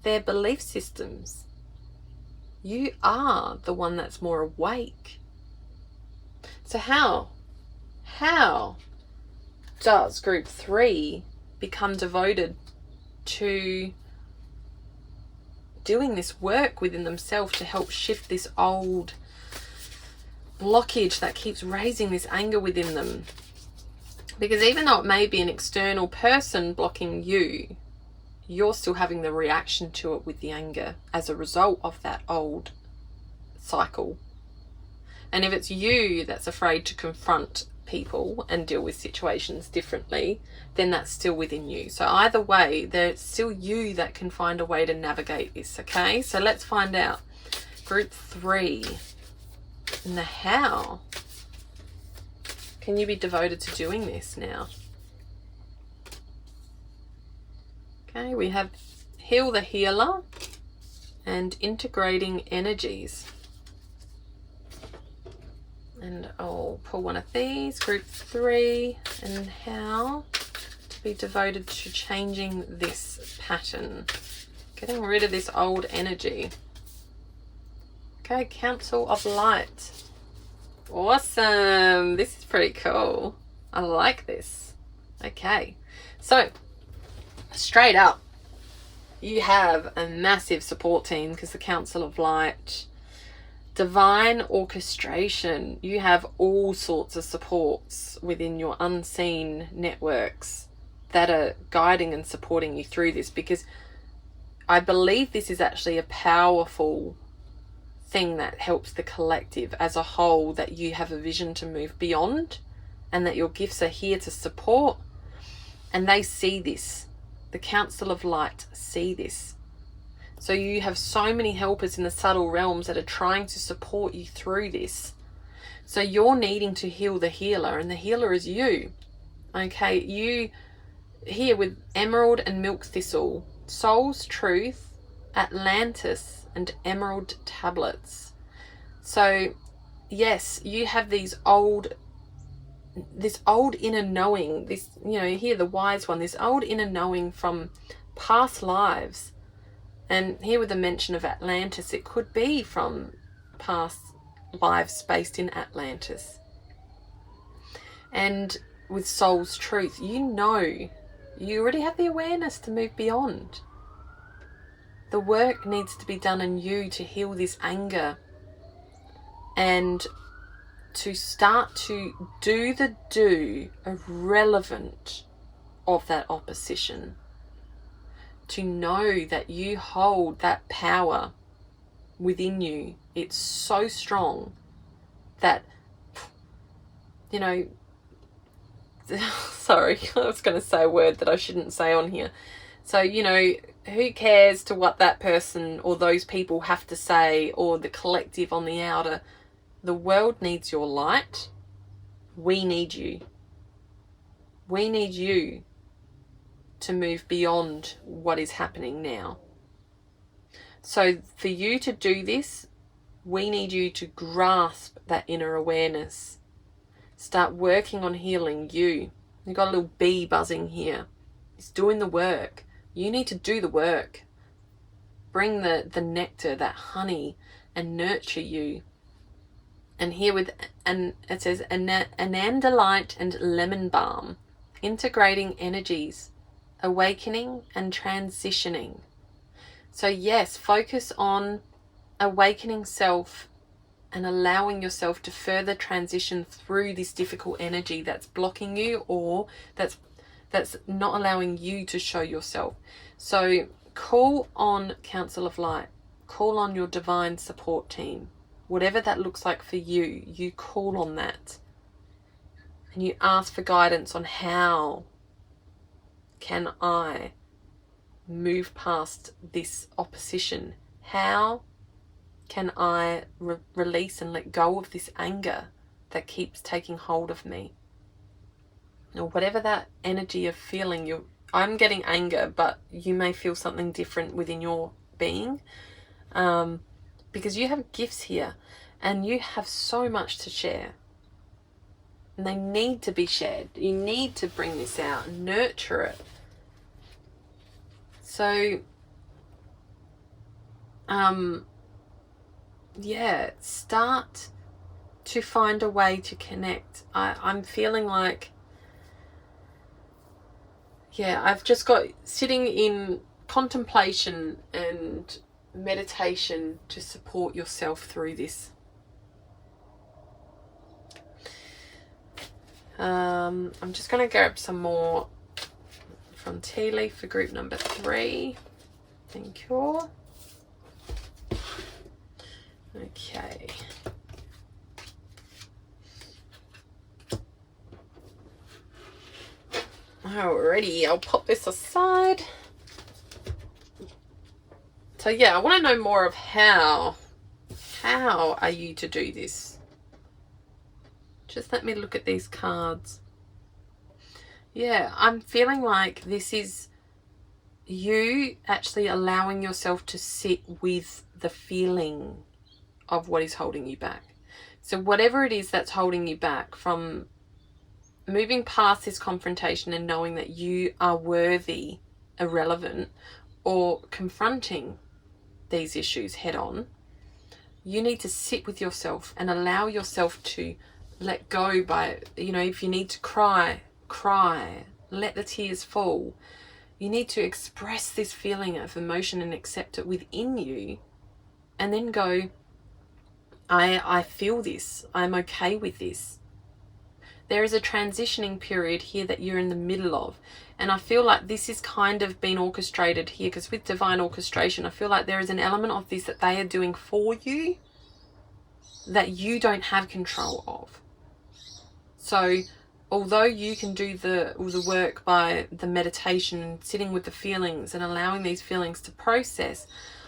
their belief systems. You are the one that's more awake. So how does group 3 become devoted to doing this work within themselves to help shift this old blockage that keeps raising this anger within them. Because even though it may be an external person blocking you, you're still having the reaction to it with the anger as a result of that old cycle. And if it's you that's afraid to confront people and deal with situations differently, then that's still within you. So either way, there's still you that can find a way to navigate this, okay? So let's find out. Group 3. And the how. Can you be devoted to doing this now? Okay, we have heal the healer and integrating energies. And I'll pull one of these, group 3, and how to be devoted to changing this pattern. Getting rid of this old energy. Okay, Council of Light. Awesome. This is pretty cool. I like this. Okay, so straight up, you have a massive support team because the Council of Light, divine orchestration. You have all sorts of supports within your unseen networks that are guiding and supporting you through this, because I believe this is actually a powerful thing that helps the collective as a whole, that you have a vision to move beyond and that your gifts are here to support, and they see this. The Council of Light see this. So you have so many helpers in the subtle realms that are trying to support you through this. So you're needing to heal the healer, and the healer is you. Okay, you here with Emerald and Milk Thistle, Soul's Truth, Atlantis, and Emerald Tablets. So yes, you have this old inner knowing, this, you know, here the wise one, this old inner knowing from past lives. And here with the mention of Atlantis, it could be from past lives based in Atlantis. And with Soul's Truth, you know, you already have the awareness to move beyond. The work needs to be done in you to heal this anger and to start to do the irrelevant of that opposition. To know that you hold that power within you. It's so strong that, you know, sorry, I was going to say a word that I shouldn't say on here. So, you know, who cares to what that person or those people have to say, or the collective on the outer? The world needs your light. We need you. We need you to move beyond what is happening now. So for you to do this, we need you to grasp that inner awareness. Start working on healing you. You've got a little bee buzzing here. It's doing the work. You need to do the work. Bring the nectar, that honey, and nurture you. And here with, and it says anandalite and lemon balm, integrating energies, awakening and transitioning. So yes, focus on awakening self and allowing yourself to further transition through this difficult energy that's blocking you, or that's not allowing you to show yourself. So call on Council of Light, call on your divine support team, whatever that looks like for you. You call on that and you ask for guidance on how can I move past this opposition? How can I release and let go of this anger that keeps taking hold of me? Or whatever that energy of feeling, I'm getting anger, but you may feel something different within your being, because you have gifts here and you have so much to share, and they need to be shared. You need to bring this out and nurture it. So yeah, start to find a way to connect. I'm feeling like, yeah, I've just got sitting in contemplation and meditation to support yourself through this. I'm just going to grab some more from Tea Leaf for group number 3. Thank you. Okay. Alrighty, I'll pop this aside. So yeah, I want to know more of how are you to do this? Just let me look at these cards. Yeah, I'm feeling like this is you actually allowing yourself to sit with the feeling of what is holding you back. So whatever it is that's holding you back from moving past this confrontation and knowing that you are worthy, irrelevant, or confronting these issues head on, you need to sit with yourself and allow yourself to let go by, you know, if you need to cry, let the tears fall. You need to express this feeling of emotion and accept it within you, and then go, I feel this, I'm okay with this. There is a transitioning period here that you're in the middle of, and I feel like this is kind of been orchestrated here, because with divine orchestration, I feel like there is an element of this that they are doing for you that you don't have control of. So although you can do the work by the meditation and sitting with the feelings and allowing these feelings to process,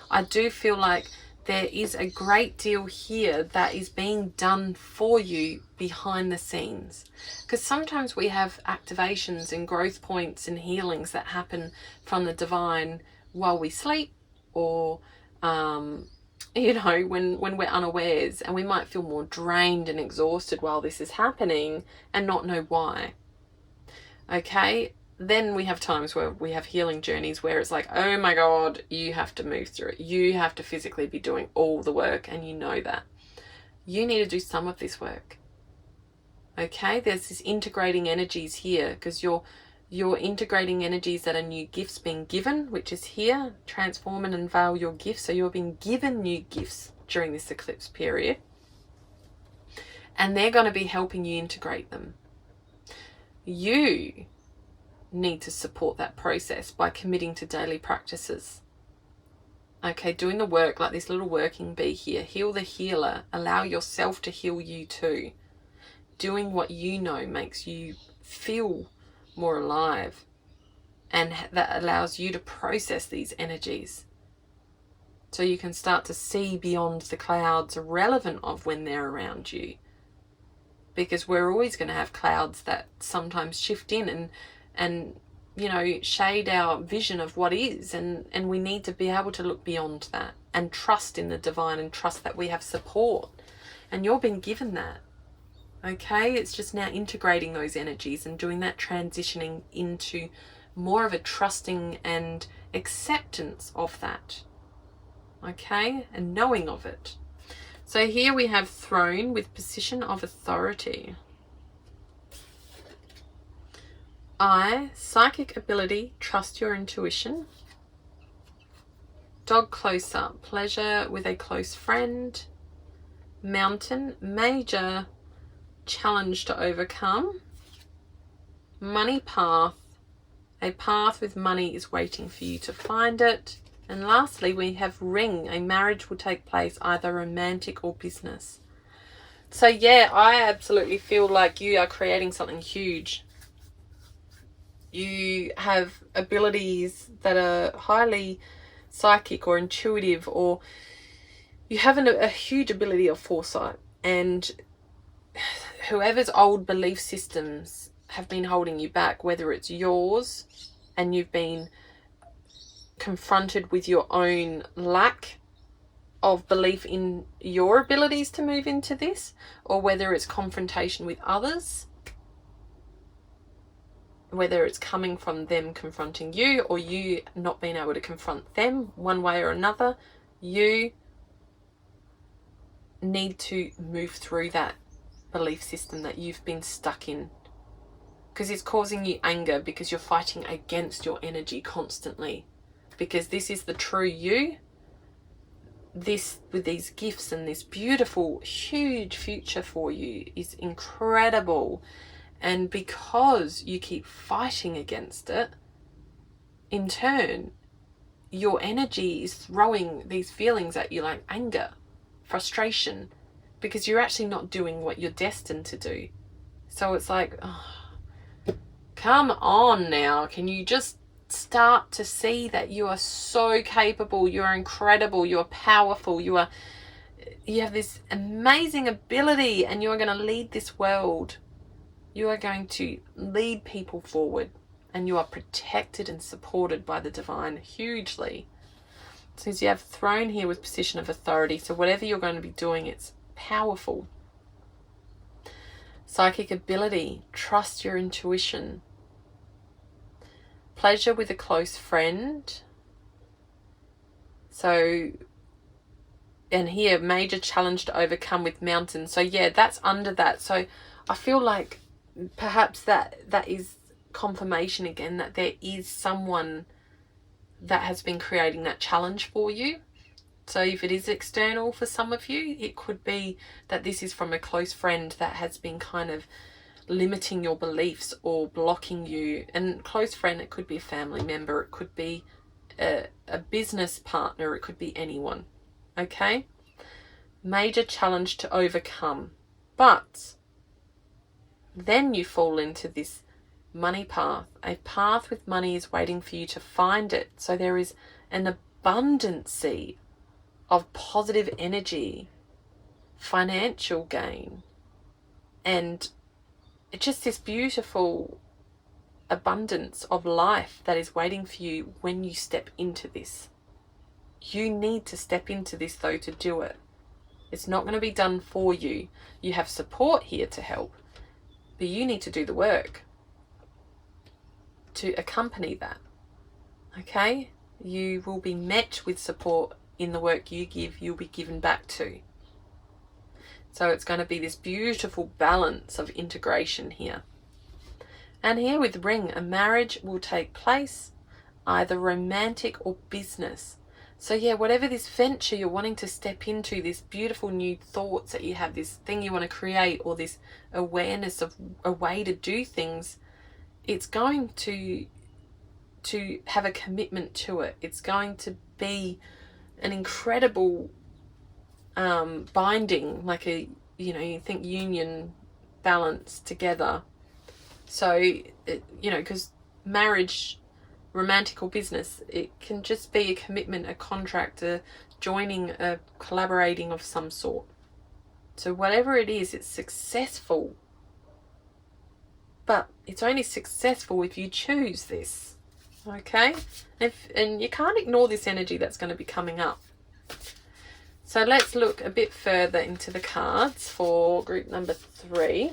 I do feel like there is a great deal here that is being done for you behind the scenes. Because sometimes we have activations and growth points and healings that happen from the divine while we sleep, or you know, when we're unawares, and we might feel more drained and exhausted while this is happening and not know why. Okay, then we have times where we have healing journeys where it's like, oh my God, you have to move through it. You have to physically be doing all the work, and you know that. You need to do some of this work. Okay, there's this integrating energies here, because you're integrating energies that are new gifts being given, which is here. Transform and unveil your gifts. So you're being given new gifts during this eclipse period, and they're going to be helping you integrate them. You need to support that process by committing to daily practices. Okay, doing the work like this little working bee here. Heal the healer. Allow yourself to heal you too. Doing what you know makes you feel more alive, and that allows you to process these energies, so you can start to see beyond the clouds relevant of when they're around you, because we're always going to have clouds that sometimes shift in and you know, shade our vision of what is, and we need to be able to look beyond that and trust in the divine and trust that we have support, and you're being given that. Okay, it's just now integrating those energies and doing that transitioning into more of a trusting and acceptance of that. Okay, and knowing of it. So here we have throne with position of authority. I, psychic ability, trust your intuition. Dog close up, pleasure with a close friend. Mountain, major challenge to overcome. Money path, a path with money is waiting for you to find it. And lastly, we have ring, a marriage will take place, either romantic or business. So yeah, I absolutely feel like you are creating something huge. You have abilities that are highly psychic or intuitive, or you have a huge ability of foresight, and whoever's old belief systems have been holding you back, whether it's yours and you've been confronted with your own lack of belief in your abilities to move into this, or whether it's confrontation with others, whether it's coming from them confronting you or you not being able to confront them one way or another, you need to move through that belief system that you've been stuck in, because it's causing you anger, because you're fighting against your energy constantly, because this is the true you, this, with these gifts and this beautiful, huge future for you is incredible. And because you keep fighting against it, in turn, your energy is throwing these feelings at you, like anger, frustration, because you're actually not doing what you're destined to do. So it's like, oh, come on now. Can you just start to see that you are so capable, you are incredible, you are powerful, you have this amazing ability, and you are going to lead this world. You are going to lead people forward, and you are protected and supported by the divine hugely. Since you have throne here with position of authority, so whatever you're going to be doing, it's powerful. Psychic ability, trust your intuition. Pleasure with a close friend. So, and here, major challenge to overcome with mountains. So yeah, that's under that. So I feel like perhaps that is confirmation again that there is someone that has been creating that challenge for you. So if it is external for some of you, it could be that this is from a close friend that has been kind of limiting your beliefs or blocking you. And close friend, it could be a family member, it could be a business partner, it could be anyone. Okay? Major challenge to overcome. But then you fall into this money path. A path with money is waiting for you to find it. So there is an abundancy of positive energy, financial gain, and just this beautiful abundance of life that is waiting for you when you step into this. You need to step into this though to do it. It's not going to be done for you. You have support here to help, but you need to do the work to accompany that. Okay? You will be met with support in the work you give, you'll be given back to. So it's going to be this beautiful balance of integration here. And here with ring, a marriage will take place, either romantic or business. So yeah, whatever this venture you're wanting to step into, this beautiful new thoughts that you have, this thing you want to create, or this awareness of a way to do things, it's going to have a commitment to it. It's going to be an incredible binding, like a, you think union, balance together. So, because marriage, romantic or business, it can just be a commitment, a contract, a joining, a collaborating of some sort. So whatever it is, it's successful. But it's only successful if you choose this. Okay? And you can't ignore this energy that's going to be coming up. So let's look a bit further into the cards for group number 3.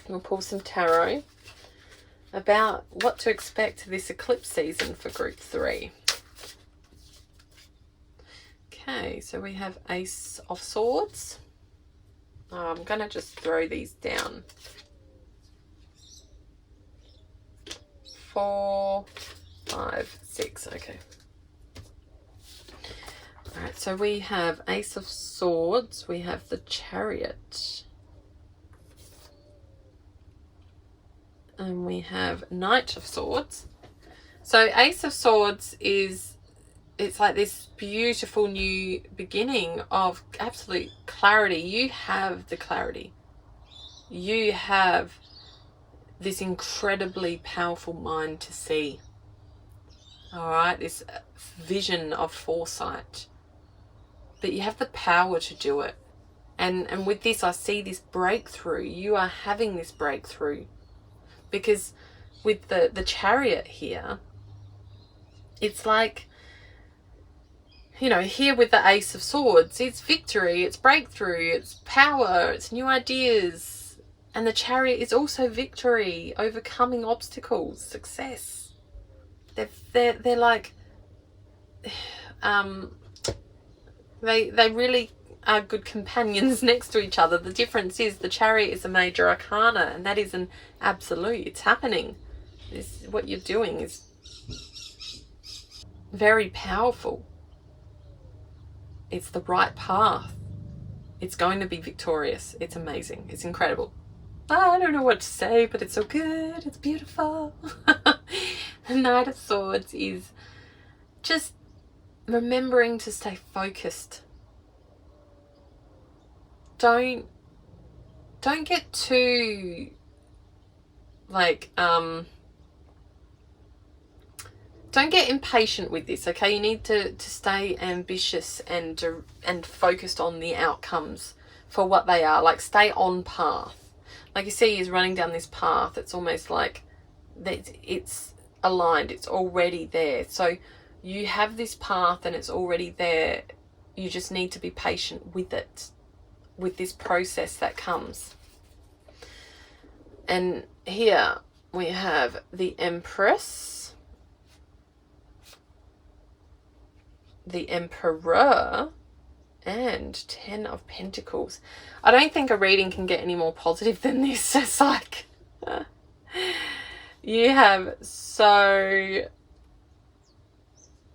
We'll pull some tarot about what to expect this eclipse season for group 3. Okay, so we have Ace of Swords. I'm going to just throw these down. 4, 5, 6. Okay. Alright, so we have Ace of Swords. We have the Chariot. And we have Knight of Swords. So Ace of Swords it's like this beautiful new beginning of absolute clarity. You have the clarity. You have this incredibly powerful mind to see. All right, this vision of foresight. But you have the power to do it. And with this, I see this breakthrough. You are having this breakthrough. Because with the Chariot here, it's like, here with the Ace of Swords, it's victory, it's breakthrough, it's power, it's new ideas. And the Chariot is also victory, overcoming obstacles, success. They're like, they really are good companions next to each other. The difference is the Chariot is a major arcana, and that is an absolute. It's happening. What you're doing is very powerful. it's the right path. It's going to be victorious. It's amazing. It's incredible. I don't know what to say, but it's so good. It's beautiful. The Knight of Swords is just remembering to stay focused. Don't get too like don't get impatient with this, okay? You need to stay ambitious and focused on the outcomes for what they are. Like, stay on path. Like, you see he's running down this path. It's almost like it's aligned. It's already there. So you have this path and it's already there. You just need to be patient with it, with this process that comes. And here we have the Empress, the Emperor, and 10 of Pentacles. I don't think a reading can get any more positive than this. It's like you have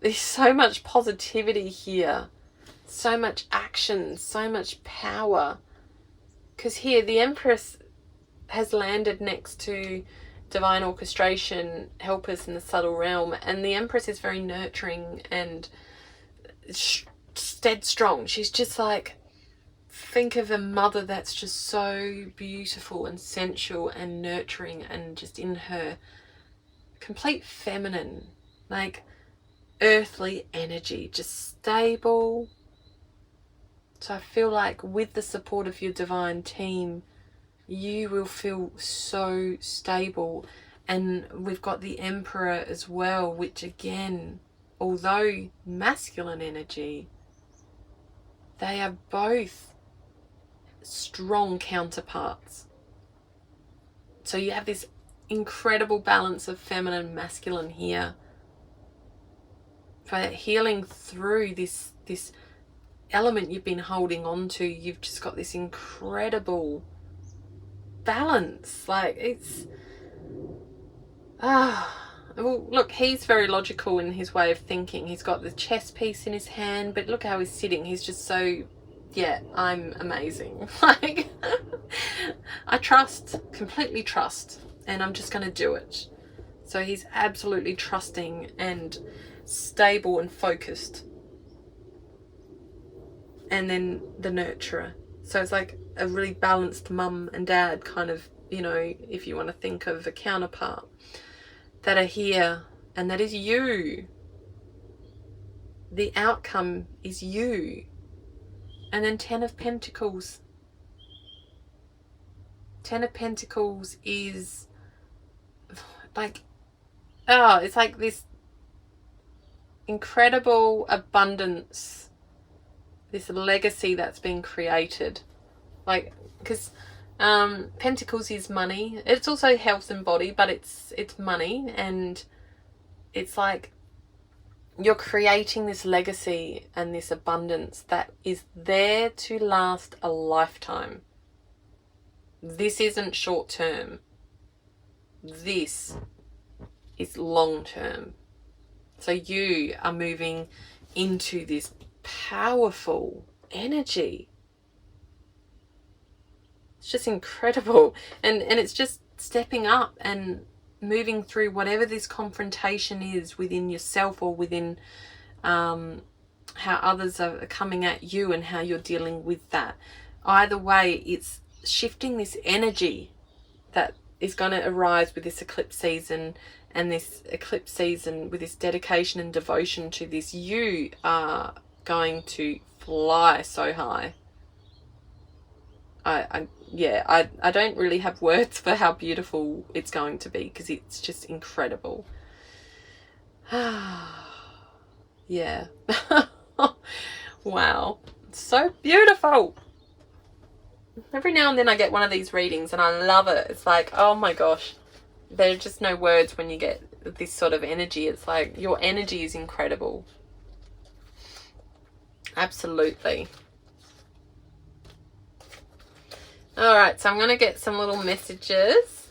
there's so much positivity here, so much action, so much power. Because here the Empress has landed next to divine orchestration, helpers in the subtle realm, and the Empress is very nurturing and dead strong. She's just like, think of a mother that's just so beautiful and sensual and nurturing and just in her complete feminine, like earthly energy, just stable. So I feel like with the support of your divine team, you will feel so stable. And we've got the Emperor as well, which again, although masculine energy, they are both strong counterparts. So you have this incredible balance of feminine and masculine here. For healing through this element you've been holding on to, you've just got this incredible balance. Like, it's well, look, he's very logical in his way of thinking. He's got the chess piece in his hand, but look how he's sitting. He's just so, yeah, I'm amazing. Like, I completely trust, and I'm just going to do it. So he's absolutely trusting and stable and focused. And then the nurturer. So it's like a really balanced mum and dad kind of, you know, if you want to think of a counterpart, that are here, and that is you. The outcome is you. And then 10 of Pentacles. 10 of Pentacles is like, it's like this incredible abundance, this legacy that's been created. Like, because Pentacles is money. It's also health and body, but it's money, and it's like you're creating this legacy and this abundance that is there to last a lifetime. This isn't short term. This is long term. So you are moving into this powerful energy. It's just incredible. And it's just stepping up and moving through whatever this confrontation is within yourself, or within how others are coming at you and how you're dealing with that. Either way, it's shifting this energy that is going to arise with this eclipse season, and this eclipse season with this dedication and devotion to this. You are going to fly so high. I don't really have words for how beautiful it's going to be, because it's just incredible. Yeah. Wow. So beautiful. Every now and then I get one of these readings and I love it. It's like, oh my gosh. There are just no words when you get this sort of energy. It's like your energy is incredible. Absolutely. Alright, so I'm going to get some little messages.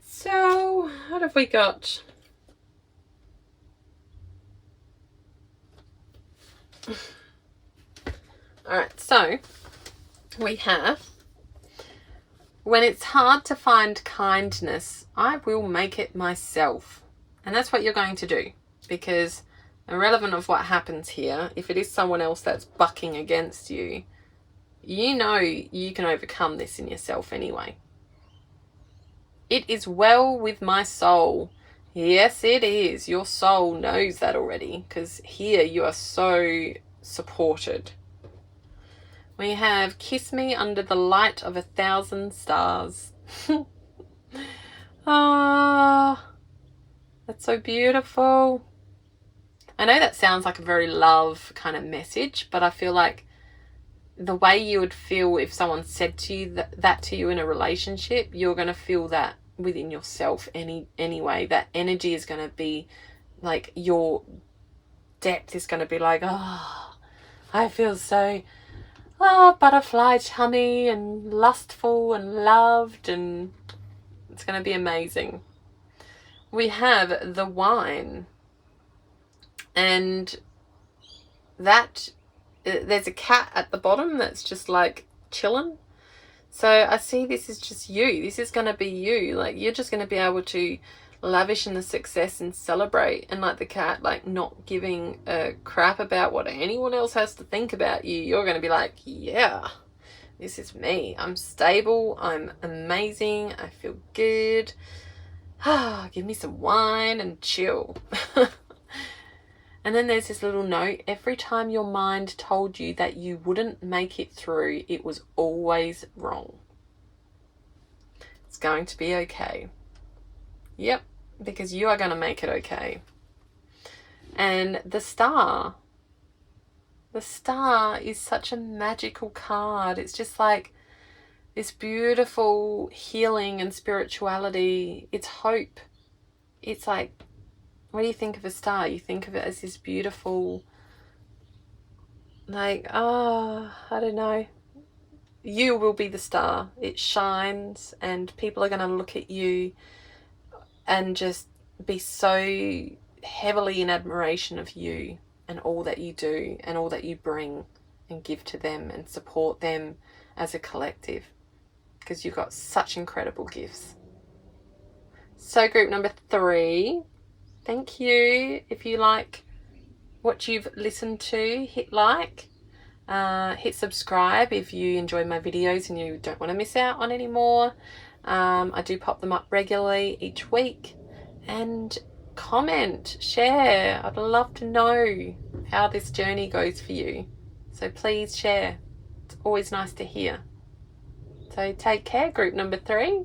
So, what have we got? Alright, so we have, when it's hard to find kindness, I will make it myself. And that's what you're going to do, because irrelevant of what happens here, if it is someone else that's bucking against you, you know you can overcome this in yourself anyway. It is well with my soul. Yes, it is. Your soul knows that already, because here you are so supported. We have kiss me under the light of 1,000 stars. Ah, that's so beautiful. I know that sounds like a very love kind of message, but I feel like the way you would feel if someone said to you that to you in a relationship, you're going to feel that within yourself anyway. That energy is going to be like, your depth is going to be like, oh, I feel so butterfly tummy and lustful and loved, and it's going to be amazing. We have the wine, and that there's a cat at the bottom that's just like chilling. So I see this is just you. This is going to be you. Like, you're just going to be able to lavish in the success and celebrate, and like the cat, like not giving a crap about what anyone else has to think about you. You're going to be like, yeah, this is me. I'm stable. I'm amazing. I feel good. Give me some wine and chill. And then there's this little note. Every time your mind told you that you wouldn't make it through, it was always wrong. It's going to be okay. Yep, because you are going to make it okay. And the star. The star is such a magical card. It's just like this beautiful healing and spirituality. It's hope. It's like, what do you think of a star? You think of it as this beautiful, like, I don't know. You will be the star. It shines, and people are going to look at you and just be so heavily in admiration of you and all that you do and all that you bring and give to them and support them as a collective, because you've got such incredible gifts. So group number 3, thank you. If you like what you've listened to, hit like, hit subscribe if you enjoy my videos and you don't want to miss out on any more. I do pop them up regularly each week. And comment, share. I'd love to know how this journey goes for you. So please share. It's always nice to hear. So take care, group number 3.